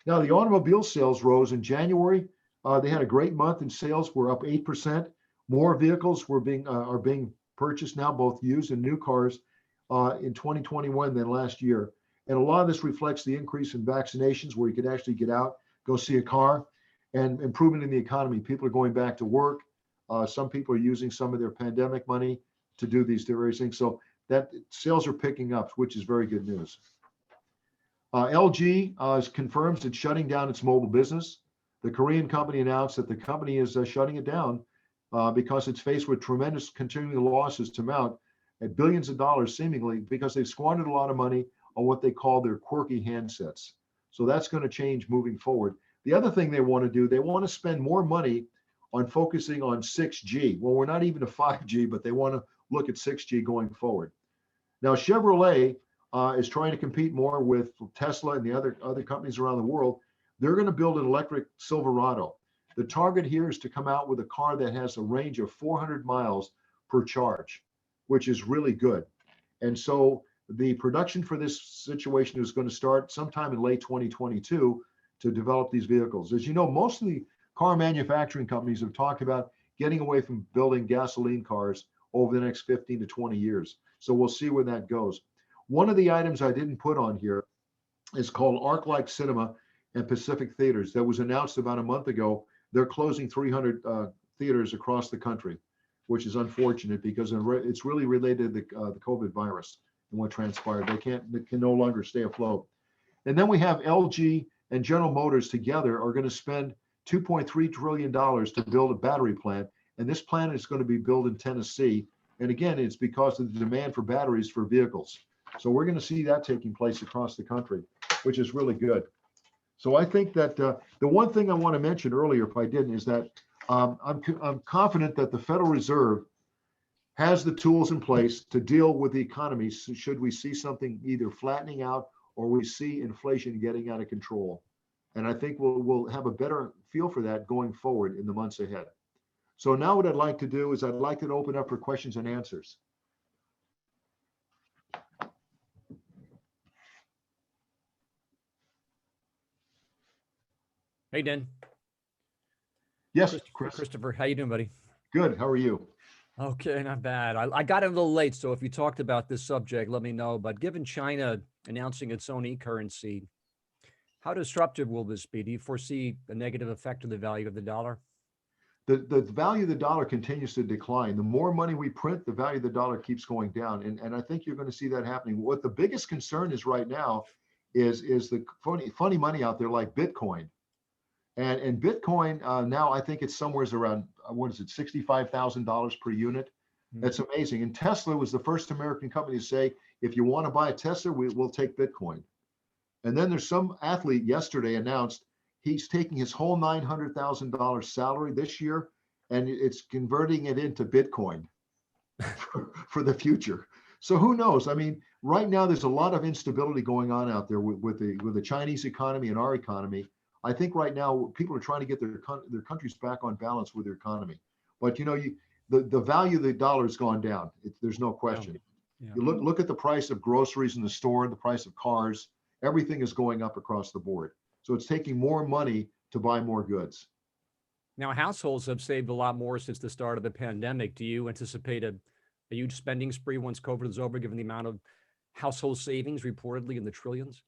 Now, the automobile sales rose in January. They had a great month in sales. We're up 8%. More vehicles are being purchased now, both used and new cars, in 2021 than last year. And a lot of this reflects the increase in vaccinations, where you could actually get out, go see a car, and improvement in the economy. People are going back to work. Some people are using some of their pandemic money to do these various things. So that sales are picking up, which is very good news. LG confirms it's shutting down its mobile business. The Korean company announced that the company is shutting it down because it's faced with tremendous continuing losses to mount at billions of dollars, seemingly, because they've squandered a lot of money on what they call their quirky handsets. So that's going to change moving forward. The other thing they want to do, they want to spend more money on focusing on 6G. Well, we're not even to 5G, but they want to look at 6G going forward. Now, Chevrolet is trying to compete more with Tesla and the other companies around the world. They're going to build an electric Silverado. The target here is to come out with a car that has a range of 400 miles per charge, which is really good. And so the production for this situation is going to start sometime in late 2022 to develop these vehicles. As you know, most of the car manufacturing companies have talked about getting away from building gasoline cars over the next 15 to 20 years. So we'll see where that goes. One of the items I didn't put on here is called ArcLight Cinema and Pacific Theaters. That was announced about a month ago. They're closing 300 theaters across the country, which is unfortunate because it's really related to the COVID virus and what transpired. They can no longer stay afloat. And then we have LG and General Motors together are going to spend $2.3 trillion to build a battery plant. And this plant is going to be built in Tennessee. And again, it's because of the demand for batteries for vehicles. So we're going to see that taking place across the country, which is really good. So I think that the one thing I want to mention earlier, if I didn't, is that I'm confident that the Federal Reserve has the tools in place to deal with the economy should we see something either flattening out or we see inflation getting out of control. And I think we'll have a better feel for that going forward in the months ahead. So now what I'd like to do is I'd like to open up for questions and answers. Hey, Dan. Yes, Chris. Christopher, how you doing, buddy? Good. How are you? Okay, not bad. I got in a little late, so if you talked about this subject, let me know. But given China announcing its own e-currency, how disruptive will this be? Do you foresee a negative effect on the value of the dollar? the value of the dollar continues to decline. The more money we print, the value of the dollar keeps going down. And I think you're going to see that happening. What the biggest concern is right now is the funny money out there like Bitcoin. And Bitcoin now, I think it's somewhere around, what is it, $65,000 per unit. That's amazing. And Tesla was the first American company to say, if you want to buy a Tesla, we'll take Bitcoin. And then there's some athlete yesterday announced he's taking his whole $900,000 salary this year, and it's converting it into Bitcoin for the future. So who knows? I mean, right now there's a lot of instability going on out there with the Chinese economy and our economy. I think right now people are trying to get their countries back on balance with their economy. But the value of the dollar has gone down. There's no question. Yeah. You look at the price of groceries in the store, the price of cars, everything is going up across the board. So it's taking more money to buy more goods. Now, households have saved a lot more since the start of the pandemic. Do you anticipate a huge spending spree once COVID is over, given the amount of household savings reportedly in the trillions?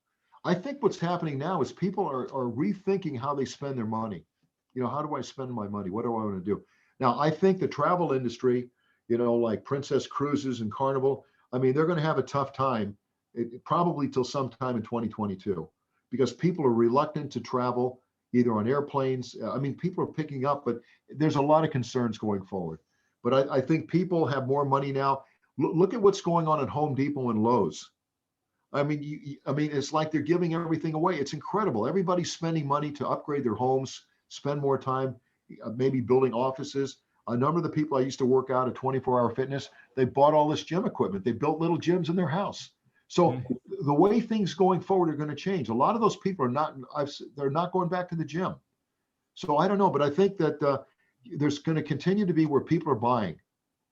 I think what's happening now is people are rethinking how they spend their money. How do I spend my money? What do I want to do? Now, I think the travel industry, like Princess Cruises and Carnival, I mean, they're going to have a tough time, probably till sometime in 2022, because people are reluctant to travel either on airplanes. I mean, people are picking up, but there's a lot of concerns going forward. But I think people have more money now. Look at what's going on at Home Depot and Lowe's. I mean, it's like they're giving everything away. It's incredible. Everybody's spending money to upgrade their homes, spend more time, maybe building offices. A number of the people I used to work out at 24-Hour Fitness, they bought all this gym equipment. They built little gyms in their house. So the way things going forward are going to change. A lot of those people they're not going back to the gym. So I don't know, but I think that there's going to continue to be where people are buying.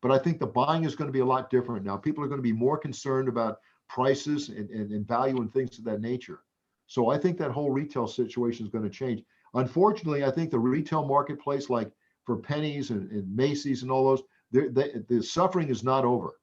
But I think the buying is going to be a lot different now. People are going to be more concerned about prices and value and things of that nature. So I think that whole retail situation is going to change. Unfortunately, I think the retail marketplace, like for Penny's and Macy's and all those, the suffering is not over.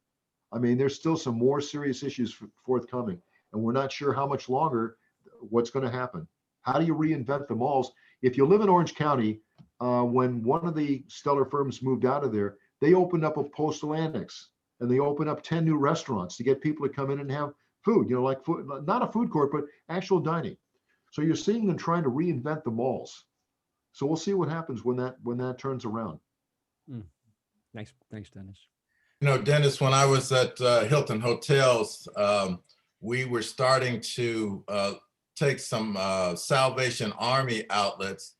I mean, there's still some more serious issues forthcoming, and we're not sure how much longer, what's going to happen. How do you reinvent the malls? If you live in Orange County, when one of the stellar firms moved out of there, they opened up a postal annex, and they opened up 10 new restaurants to get people to come in and have food, like food, not a food court, but actual dining. So you're seeing them trying to reinvent the malls. So we'll see what happens when that turns around. Thanks, Dennis. Dennis, when I was at Hilton Hotels, we were starting to take some Salvation Army outlets.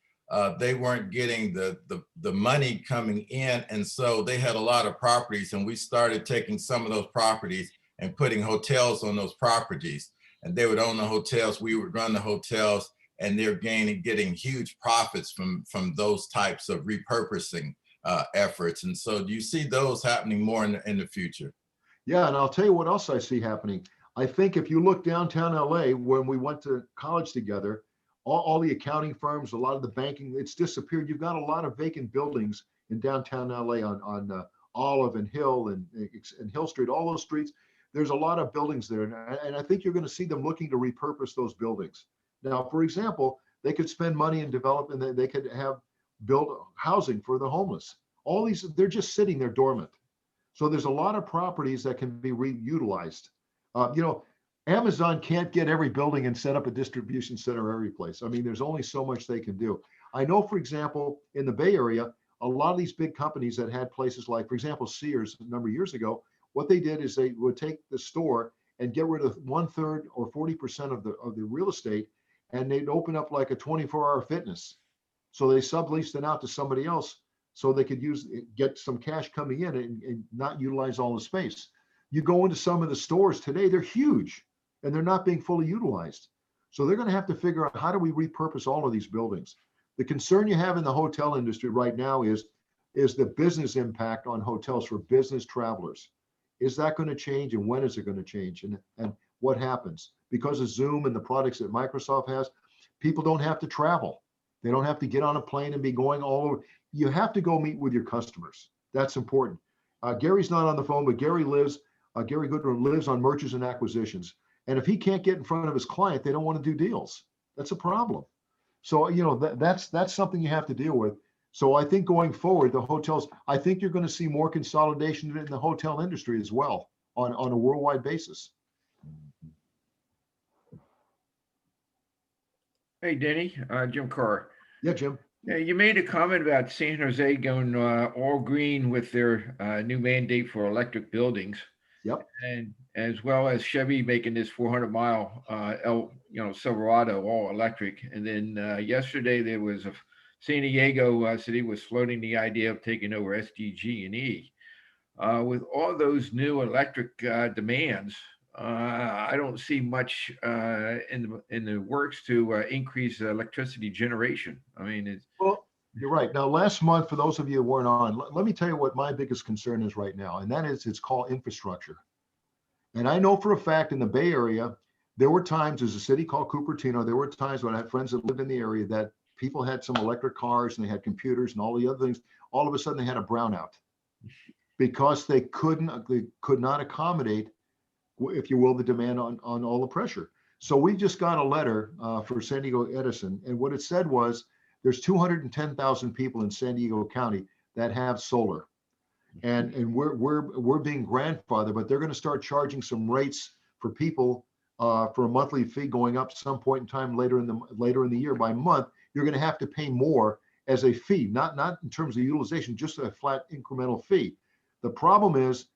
They weren't getting the money coming in, and so they had a lot of properties, and we started taking some of those properties and putting hotels on those properties. And they would own the hotels, we would run the hotels, and they're getting huge profits from those types of repurposing efforts. And so do you see those happening more in the future? Yeah, and I'll tell you what else I see happening. I think if you look downtown LA, when we went to college together, all the accounting firms, a lot of the banking, it's disappeared. You've got a lot of vacant buildings in downtown LA on Olive and Hill and Hill Street, all those streets. There's a lot of buildings there. And I think you're going to see them looking to repurpose those buildings. Now, for example, they could spend money in development, they could build housing for the homeless. All these, they're just sitting there dormant. So there's a lot of properties that can be reutilized. Amazon can't get every building and set up a distribution center every place. I mean, there's only so much they can do. I know, for example, in the Bay Area, a lot of these big companies that had places like, for example, Sears a number of years ago, what they did is they would take the store and get rid of 1/3 or 40% of the real estate, and they'd open up like a 24-hour fitness. So they subleased it out to somebody else so they could get some cash coming in and not utilize all the space. You go into some of the stores today, they're huge and they're not being fully utilized. So they're going to have to figure out, how do we repurpose all of these buildings? The concern you have in the hotel industry right now is the business impact on hotels for business travelers. Is that going to change, and when is it going to change, and what happens? Because of Zoom and the products that Microsoft has, people don't have to travel. They don't have to get on a plane and be going all over. You have to go meet with your customers. That's important. Gary's not on the phone, but Gary Goodwin lives on mergers and acquisitions. And if he can't get in front of his client, they don't want to do deals. That's a problem. So, that's something you have to deal with. So I think going forward, the hotels, I think you're going to see more consolidation in the hotel industry as well on a worldwide basis. Hey, Denny, Jim Carr. Yeah, Jim. Yeah, you made a comment about San Jose going all green with their new mandate for electric buildings, Yep. and as well as Chevy making this 400-mile Silverado all electric. And then yesterday there was a San Diego city was floating the idea of taking over SDG&E. With all those new electric demands, I don't see much in the works to increase electricity generation. I mean, it's Well, you're right. Now, last month, for those of you who weren't on, let me tell you what my biggest concern is right now, and that is it's called infrastructure. And I know for a fact in the Bay Area, there were times, there's a city called Cupertino, there were times when I had friends that lived in the area that people had some electric cars and they had computers and all the other things. All of a sudden they had a brownout because they could not accommodate, if you will, the demand on all the pressure. So we just got a letter for San Diego Edison, and what it said was there's 210,000 people in San Diego County that have solar, and we're being grandfathered, but they're going to start charging some rates for people for a monthly fee going up some point in time later in the year. By month, you're going to have to pay more as a fee, not in terms of utilization, just a flat incremental fee. The problem is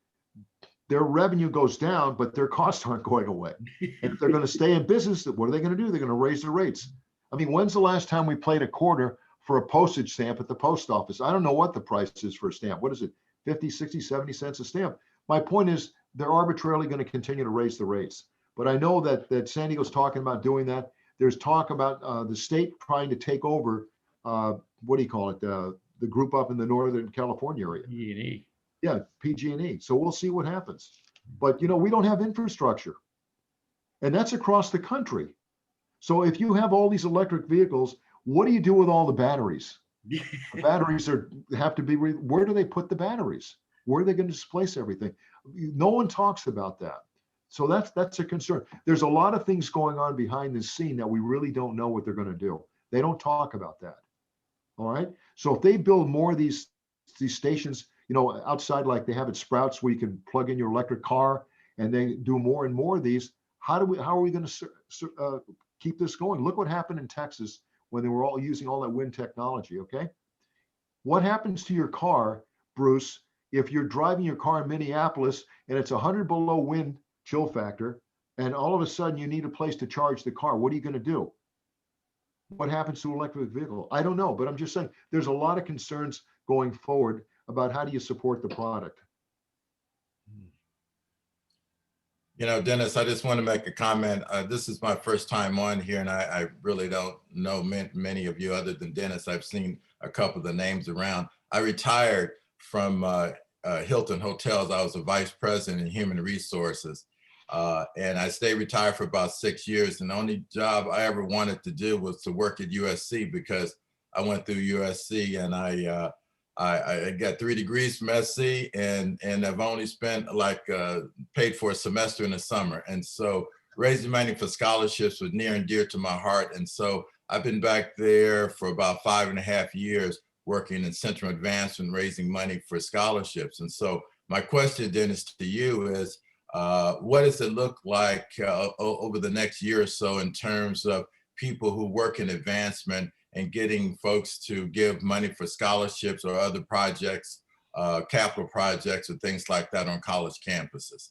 their revenue goes down, but their costs aren't going away. And if they're going to stay in business, what are they going to do? They're going to raise the rates. I mean, when's the last time we paid a quarter for a postage stamp at the post office? I don't know what the price is for a stamp. What is it? 50, 60, 70 cents a stamp. My point is they're arbitrarily going to continue to raise the rates. But I know that San Diego's talking about doing that. There's talk about the state trying to take over, what do you call it? The group up in the Northern California area. PG&E. Yeah, PG&E. So we'll see what happens. But, we don't have infrastructure. And that's across the country. So if you have all these electric vehicles, what do you do with all the batteries? The batteries have to be, where do they put the batteries? Where are they going to displace everything? No one talks about that. So that's a concern. There's a lot of things going on behind the scene that we really don't know what they're going to do. They don't talk about that. All right. So if they build more of these stations, outside like they have at Sprouts where you can plug in your electric car, and they do more and more of these, how are we going to keep this going? Look what happened in Texas when they were all using all that wind technology. Okay. What happens to your car, Bruce, if you're driving your car in Minneapolis and it's 100 below wind chill factor, and all of a sudden you need a place to charge the car? What are you going to do? What happens to an electric vehicle? I don't know, but I'm just saying there's a lot of concerns going forward about how do you support the product. Dennis, I just want to make a comment. This is my first time on here, and I really don't know many of you other than Dennis. I've seen a couple of the names around. I retired from Hilton Hotels. I was a vice president in human resources. And I stayed retired for about 6 years. And the only job I ever wanted to do was to work at USC, because I went through USC and I got 3 degrees from SC, and I've only spent paid for a semester in the summer. And so raising money for scholarships was near and dear to my heart. And so I've been back there for about 5.5 years working in Central Advancement, raising money for scholarships. And so my question, Dennis, to you is, what does it look like over the next year or so in terms of people who work in advancement and getting folks to give money for scholarships or other projects, capital projects or things like that on college campuses?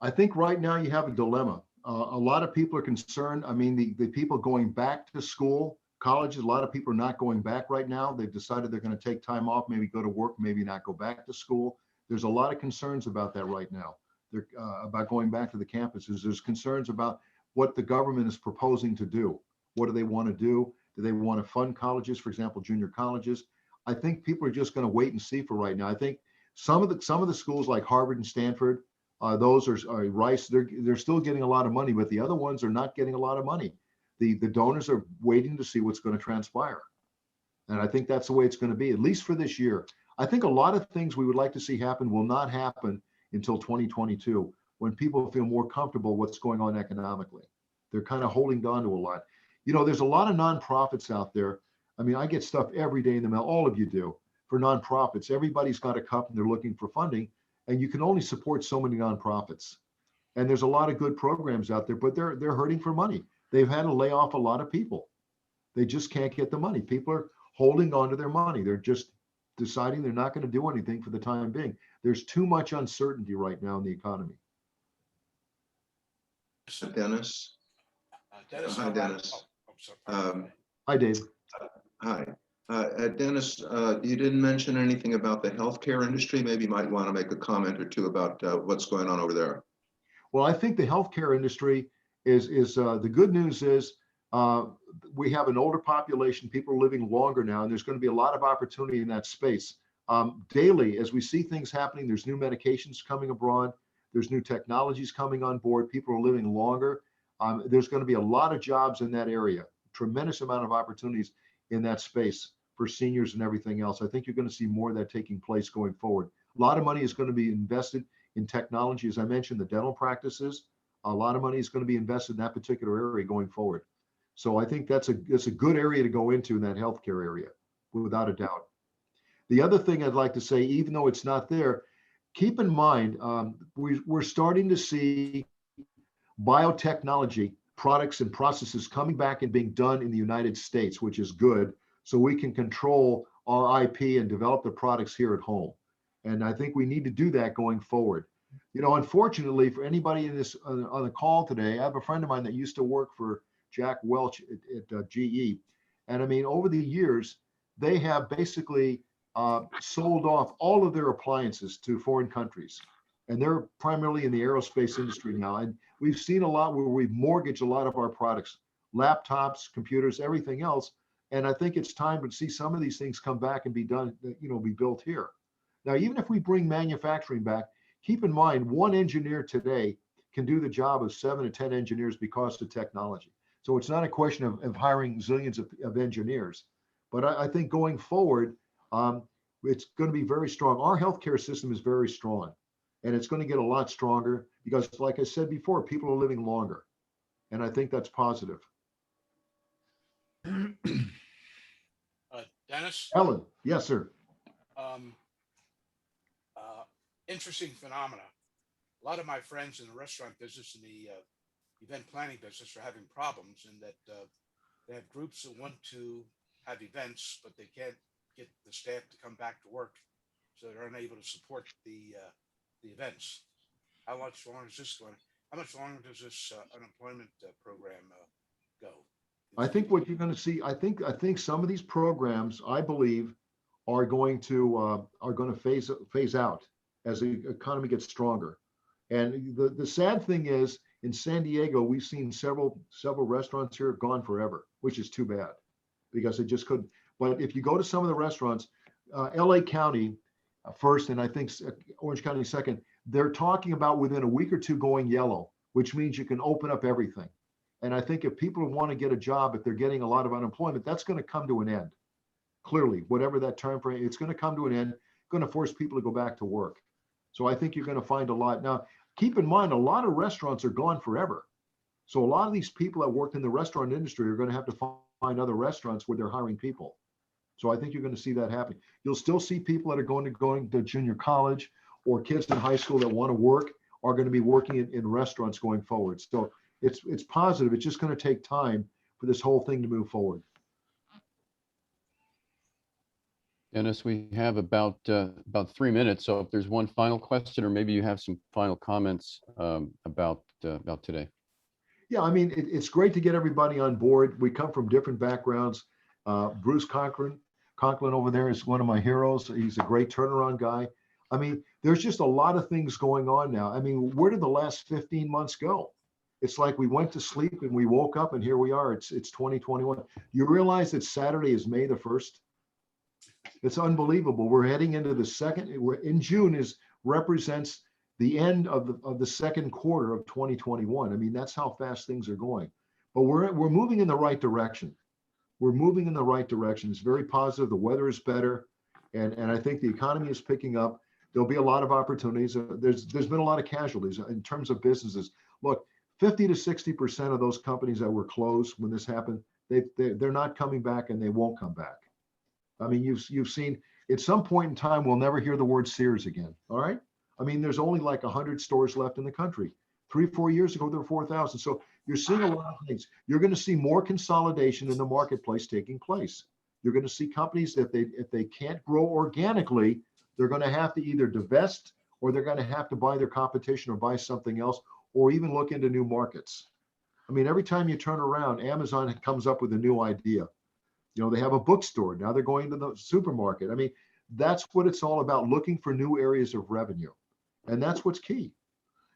I think right now you have a dilemma. A lot of people are concerned. I mean, the people going back to school, colleges, a lot of people are not going back right now. They've decided they're going to take time off, maybe go to work, maybe not go back to school. There's a lot of concerns about that right now. They're about going back to the campuses. There's concerns about what the government is proposing to do. What do they want to do? Do they want to fund colleges, for example, junior colleges? I think people are just going to wait and see for right now. I think some of the schools like Harvard and Stanford, those are Rice, they're still getting a lot of money, but the other ones are not getting a lot of money. The donors are waiting to see what's going to transpire. And I think that's the way it's going to be, at least for this year. I think a lot of things we would like to see happen will not happen until 2022, when people feel more comfortable what's going on economically. They're kind of holding on to a lot. There's a lot of nonprofits out there. I mean, I get stuff every day in the mail. All of you do, for nonprofits. Everybody's got a cup and they're looking for funding, and you can only support so many nonprofits. And there's a lot of good programs out there, but they're hurting for money. They've had to lay off a lot of people. They just can't get the money. People are holding on to their money. They're just deciding they're not going to do anything for the time being. There's too much uncertainty right now in the economy. Dennis. Dennis. Hi, Dennis. Sorry. Hi, Dave. Hi. Dennis, you didn't mention anything about the healthcare industry. Maybe you might want to make a comment or two about what's going on over there. Well, I think the healthcare industry is the good news is we have an older population. People are living longer now, and there's going to be a lot of opportunity in that space. Daily, as we see things happening, there's new medications coming abroad. There's new technologies coming on board. People are living longer. There's going to be a lot of jobs in that area, tremendous amount of opportunities in that space for seniors and everything else. I think you're going to see more of that taking place going forward. A lot of money is going to be invested in technology. As I mentioned, the dental practices, a lot of money is going to be invested in that particular area going forward. So I think that's a good area to go into in that healthcare area, without a doubt. The other thing I'd like to say, even though it's not there, keep in mind, we're starting to see biotechnology products and processes coming back and being done in the United States, which is good. So we can control our IP and develop the products here at home. And I think we need to do that going forward. You know, unfortunately, for anybody in this on the call today, I have a friend of mine that used to work for Jack Welch at GE. And I mean, over the years, they have basically sold off all of their appliances to foreign countries. And they're primarily in the aerospace industry now. And we've seen a lot where we've mortgaged a lot of our products, laptops, computers, everything else. And I think it's time to see some of these things come back and be done, you know, be built here. Now, even if we bring manufacturing back, keep in mind, one engineer today can do the job of 7 to 10 engineers because of technology. So it's not a question of hiring zillions of engineers. But I think going forward, it's going to be very strong. Our healthcare system is very strong, and it's going to get a lot stronger because, like I said before, people are living longer. And I think that's positive. Dennis? Ellen, yes, sir. Interesting phenomena. A lot of my friends in the restaurant business and the event planning business are having problems in that they have groups that want to have events, but they can't get the staff to come back to work, so they're unable to support the events. How much longer is this going? How much longer does this unemployment program go? I think what you're going to see, I think some of these programs, I believe, are going to phase out as the economy gets stronger. And the sad thing is, in San Diego, we've seen several restaurants here have gone forever, which is too bad because it just couldn't. But if you go to some of the restaurants, LA County first, and I think Orange County second, they're talking about within a week or two going yellow, which means you can open up everything. And I think if people want to get a job, if they're getting a lot of unemployment, that's going to come to an end. Clearly, whatever that term frame, it's going to come to an end, going to force people to go back to work. So I think you're going to find a lot. Now, keep in mind, a lot of restaurants are gone forever. So a lot of these people that worked in the restaurant industry are going to have to find other restaurants where they're hiring people. So I think you're going to see that happen. You'll still see people that are going to junior college or kids in high school that want to work are going to be working in restaurants going forward. So it's positive. It's just going to take time for this whole thing to move forward. Dennis, we have about 3 minutes. So if there's one final question, or maybe you have some final comments about today. Yeah, I mean, it's great to get everybody on board. We come from different backgrounds. Bruce Conklin over there is one of my heroes. He's a great turnaround guy. I mean, there's just a lot of things going on now. I mean, where did the last 15 months go? It's like we went to sleep and we woke up and here we are. It's 2021. You realize that Saturday is May the 1st? It's unbelievable. We're heading into the second. We're in June represents the end of the second quarter of 2021. I mean, that's how fast things are going. But we're moving in the right direction. We're moving in the right direction. It's very positive. The weather is better, and I think the economy is picking up. There'll be a lot of opportunities. There's been a lot of casualties in terms of businesses. Look, 50 to 60% of those companies that were closed when this happened, they're not coming back and they won't come back. I mean, you've seen at some point in time, we'll never hear the word Sears again. All right. I mean, there's only like 100 stores left in the country. 3-4 years ago, there were 4,000. So you're seeing a lot of things. You're going to see more consolidation in the marketplace taking place. You're going to see companies that if they can't grow organically, they're going to have to either divest or they're going to have to buy their competition or buy something else or even look into new markets. I mean, every time you turn around, Amazon comes up with a new idea. You know, they have a bookstore. Now they're going to the supermarket. I mean, that's what it's all about, looking for new areas of revenue. And that's what's key.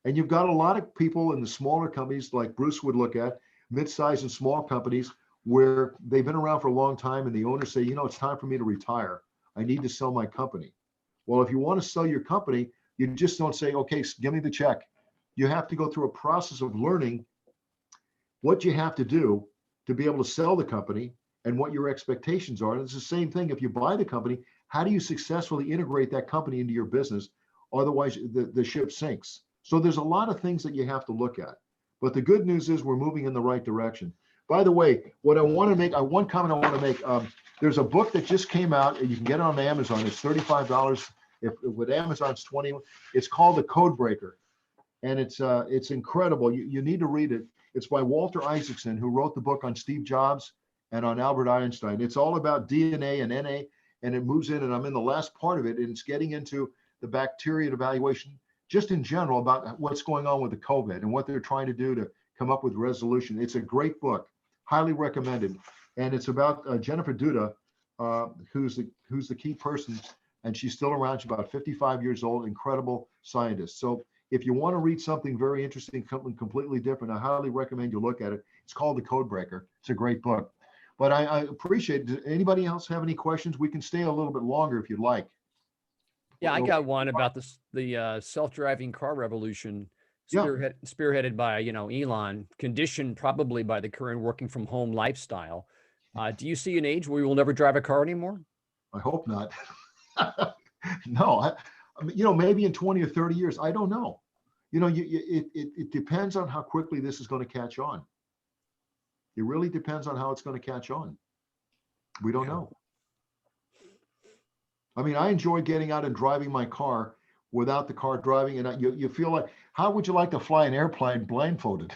And you've got a lot of people in the smaller companies like Bruce would look at, mid-sized and small companies where they've been around for a long time and the owners say, you know, it's time for me to retire. I need to sell my company. Well, if you want to sell your company, you just don't say, okay, give me the check. You have to go through a process of learning what you have to do to be able to sell the company and what your expectations are. And it's the same thing. If you buy the company, how do you successfully integrate that company into your business? Otherwise, the ship sinks. So there's a lot of things that you have to look at. But the good news is we're moving in the right direction. By the way, what I want to make, one comment I want to make, there's a book that just came out, and you can get it on Amazon. It's $35. If with Amazon, it's $20. It's called The Code Breaker. And it's incredible. You need to read it. It's by Walter Isaacson, who wrote the book on Steve Jobs and on Albert Einstein. It's all about DNA and NA, and it moves in, and I'm in the last part of it, and it's getting into the bacteria evaluation, just in general, about what's going on with the COVID and what they're trying to do to come up with resolution. It's a great book, highly recommended. And it's about Jennifer Duda, who's the key person, and she's still around. She's about 55 years old, incredible scientist. So if you want to read something very interesting, something completely different, I highly recommend you look at it. It's called The Code Breaker. It's a great book. But I appreciate it. Does anybody else have any questions? We can stay a little bit longer if you'd like. Yeah, I got one about the self-driving car revolution, spearheaded by, Elon, conditioned probably by the current working from home lifestyle. Do you see an age where we will never drive a car anymore? I hope not. No, I mean, maybe in 20 or 30 years, I don't know. It depends on how quickly this is going to catch on. It really depends on how it's going to catch on. We don't know. I mean, I enjoy getting out and driving my car without the car driving. And you feel like, how would you like to fly an airplane blindfolded?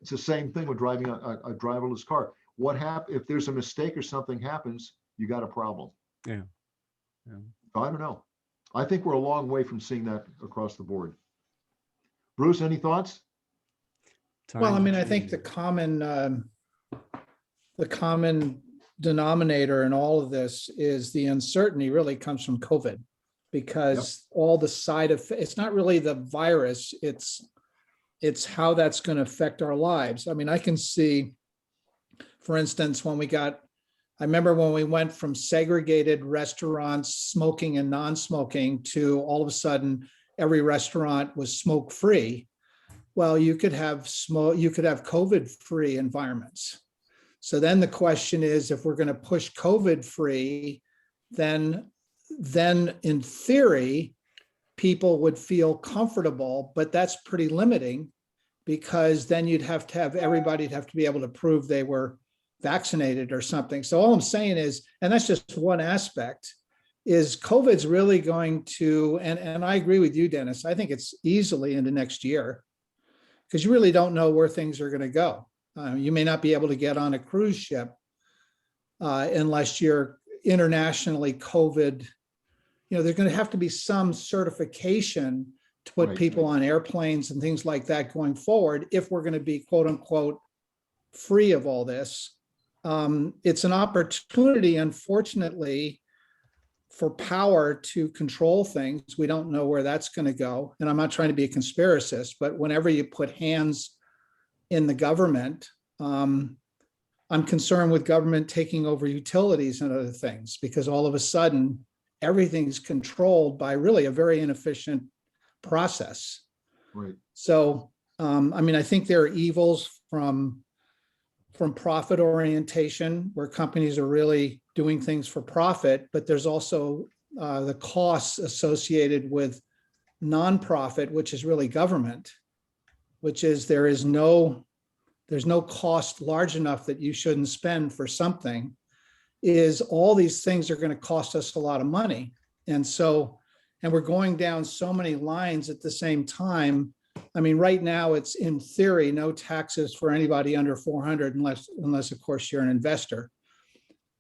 It's the same thing with driving a driverless car. What happens if there's a mistake or something happens, you got a problem. Yeah. So I don't know. I think we're a long way from seeing that across the board. Bruce, any thoughts? Well, I mean, I think the common denominator in all of this is the uncertainty really comes from COVID, because all the side effects, it's not really the virus, it's how that's going to affect our lives. I mean, I can see, for instance, I remember when we went from segregated restaurants, smoking and non-smoking, to all of a sudden every restaurant was smoke-free. Well, you could have COVID-free environments. So then the question is, if we're going to push COVID-free, then in theory, people would feel comfortable, but that's pretty limiting, because then everybody'd have to be able to prove they were vaccinated or something. So all I'm saying is, and that's just one aspect, is COVID's really going to, and I agree with you, Dennis, I think it's easily into next year, because you really don't know where things are going to go. You may not be able to get on a cruise ship unless you're internationally COVID. There's going to have to be some certification to put people on airplanes and things like that going forward, if we're going to be quote unquote free of all this. It's an opportunity, unfortunately, for power to control things. We don't know where that's going to go. And I'm not trying to be a conspiracist, but whenever you put hands in the government, I'm concerned with government taking over utilities and other things, because all of a sudden everything's controlled by really a very inefficient process. Right. So, I mean, I think there are evils from profit orientation, where companies are really doing things for profit, but there's also the costs associated with nonprofit, which is really government, which is there is no there's no cost large enough that you shouldn't spend for something, is all these things are going to cost us a lot of money. And so, and we're going down so many lines at the same time. I mean, right now it's in theory, no taxes for anybody under 400 unless of course you're an investor.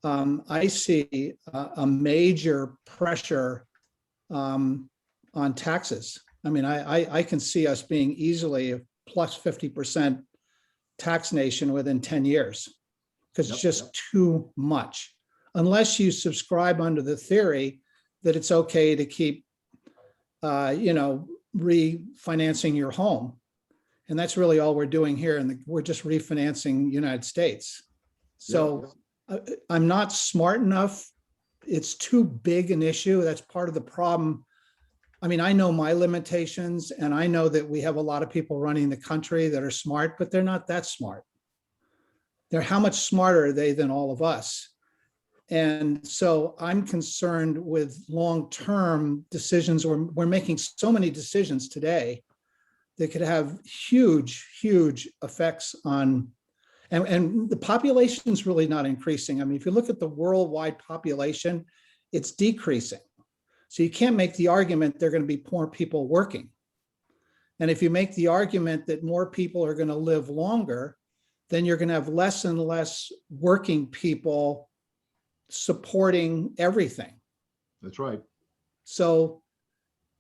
I see a major pressure on taxes. I mean, I can see us being easily a plus 50% tax nation within 10 years because it's just too much. Unless you subscribe under the theory that it's okay to keep, refinancing your home. And that's really all we're doing here. And we're just refinancing United States. So I'm not smart enough. It's too big an issue. That's part of the problem. I mean, I know my limitations and I know that we have a lot of people running the country that are smart, but they're not that smart. How much smarter are they than all of us? And so I'm concerned with long-term decisions. We're making so many decisions today that could have huge, huge effects on, and the population is really not increasing. I mean, if you look at the worldwide population, it's decreasing. So you can't make the argument there are going to be more people working. And if you make the argument that more people are going to live longer, then you're going to have less and less working people supporting everything. That's right. So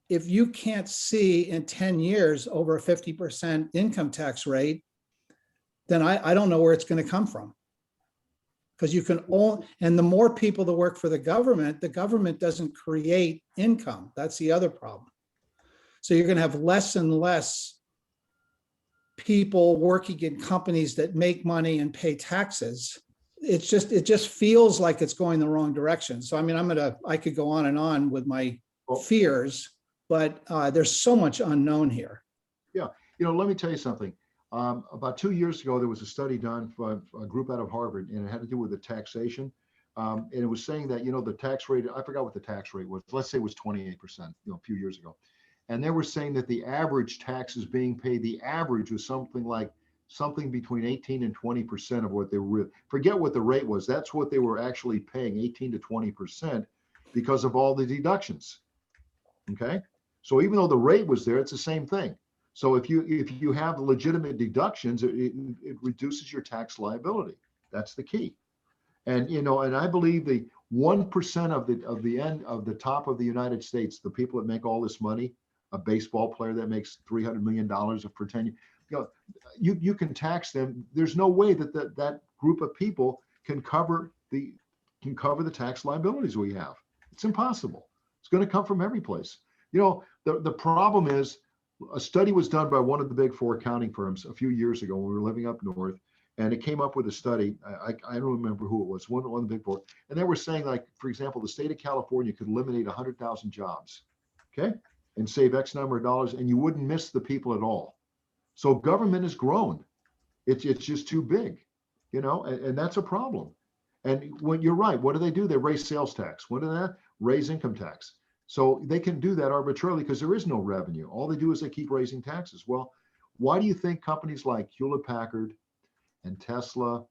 if you can't see in 10 years over a 50% income tax rate, then I don't know where it's going to come from. Because you can all, and the more people that work for the government doesn't create income. That's the other problem. So you're going to have less and less people working in companies that make money and pay taxes. It just feels like it's going the wrong direction. So, I mean, I could go on and on with my fears, but there's so much unknown here. Yeah. Let me tell you something. About 2 years ago, there was a study done for a group out of Harvard, and it had to do with the taxation. And it was saying that, the tax rate, I forgot what the tax rate was. Let's say it was 28%, a few years ago. And they were saying that the average taxes being paid, the average was something between 18 and 20% of what they were, forget what the rate was. That's what they were actually paying, 18 to 20%, because of all the deductions. Okay. So even though the rate was there, it's the same thing. So if you have legitimate deductions, it reduces your tax liability. That's the key. And and I believe the 1% of the end of the top of the United States, the people that make all this money, a baseball player that makes $300 million for 10 years, you can tax them. There's no way that group of people can cover the tax liabilities we have. It's impossible. It's going to come from every place. The problem is, a study was done by one of the big four accounting firms a few years ago when we were living up north, and it came up with a study. I don't remember who it was, one of the big four, and they were saying, like, for example, the state of California could eliminate 100,000 jobs, okay, and save X number of dollars, and you wouldn't miss the people at all. So government has grown. It's just too big, and that's a problem. And when you're right, what do? They raise sales tax. What do they? Raise income tax. So they can do that arbitrarily because there is no revenue. All they do is they keep raising taxes. Well, why do you think companies like Hewlett-Packard and Tesla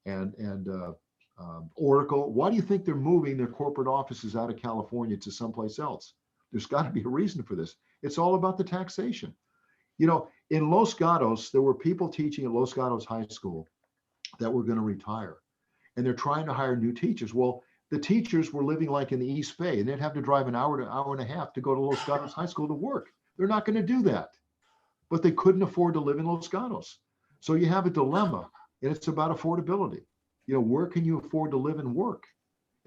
and Oracle, why do you think they're moving their corporate offices out of California to someplace else? There's got to be a reason for this. It's all about the taxation. In Los Gatos, there were people teaching at Los Gatos High School that were going to retire, and they're trying to hire new teachers. Well, the teachers were living like in the East Bay, and they'd have to drive an hour to hour and a half to go to Los Gatos High School to work. They're not going to do that, but they couldn't afford to live in Los Gatos. So you have a dilemma, and it's about affordability. Where can you afford to live and work?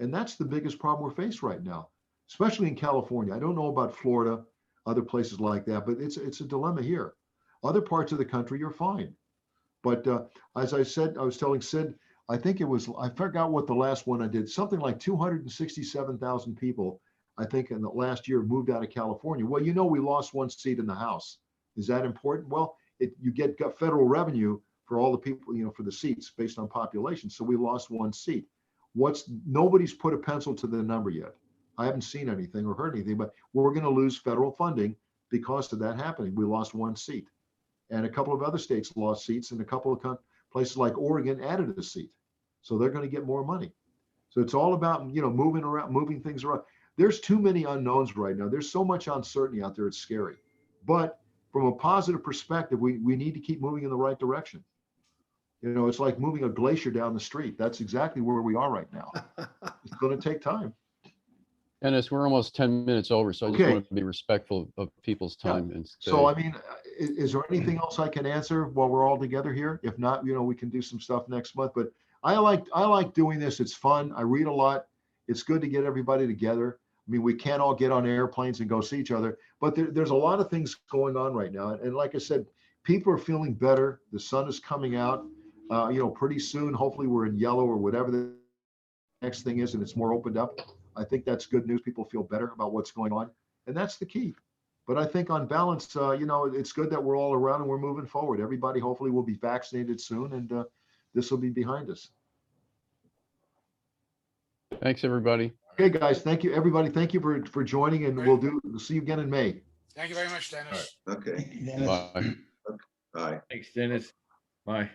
And that's the biggest problem we're faced right now, especially in California. I don't know about Florida, other places like that, but it's a dilemma here. Other parts of the country, you're fine. But as I said, I was telling Sid, I think I forgot what the last one I did, something like 267,000 people, I think in the last year moved out of California. Well, we lost one seat in the House. Is that important? Well, you get federal revenue for all the people, for the seats based on population. So we lost one seat. Nobody's put a pencil to the number yet. I haven't seen anything or heard anything, but we're going to lose federal funding because of that happening. We lost one seat. And a couple of other states lost seats, and a couple of Places like Oregon added a seat. So they're going to get more money. So it's all about, moving around, moving things around. There's too many unknowns right now. There's so much uncertainty out there. It's scary. But from a positive perspective, we need to keep moving in the right direction. It's like moving a glacier down the street. That's exactly where we are right now. It's going to take time. Dennis, we're almost 10 minutes over, so I just Okay. want to be respectful of people's time. And So, stay. is there anything else I can answer while we're all together here? If not, we can do some stuff next month. But I like doing this. It's fun. I read a lot. It's good to get everybody together. I mean, we can't all get on airplanes and go see each other, but there's a lot of things going on right now. And like I said, people are feeling better. The sun is coming out. Pretty soon, hopefully we're in yellow or whatever the next thing is, and it's more opened up. I think that's good news. People feel better about what's going on, and that's the key. But I think on balance, it's good that we're all around and we're moving forward. Everybody hopefully will be vaccinated soon, and this will be behind us. Thanks, everybody. Okay, guys, thank you, everybody. Thank you for joining, and we'll see you again in May. Thank you very much, Dennis. Okay, Bye. bye. Thanks, Dennis. Bye.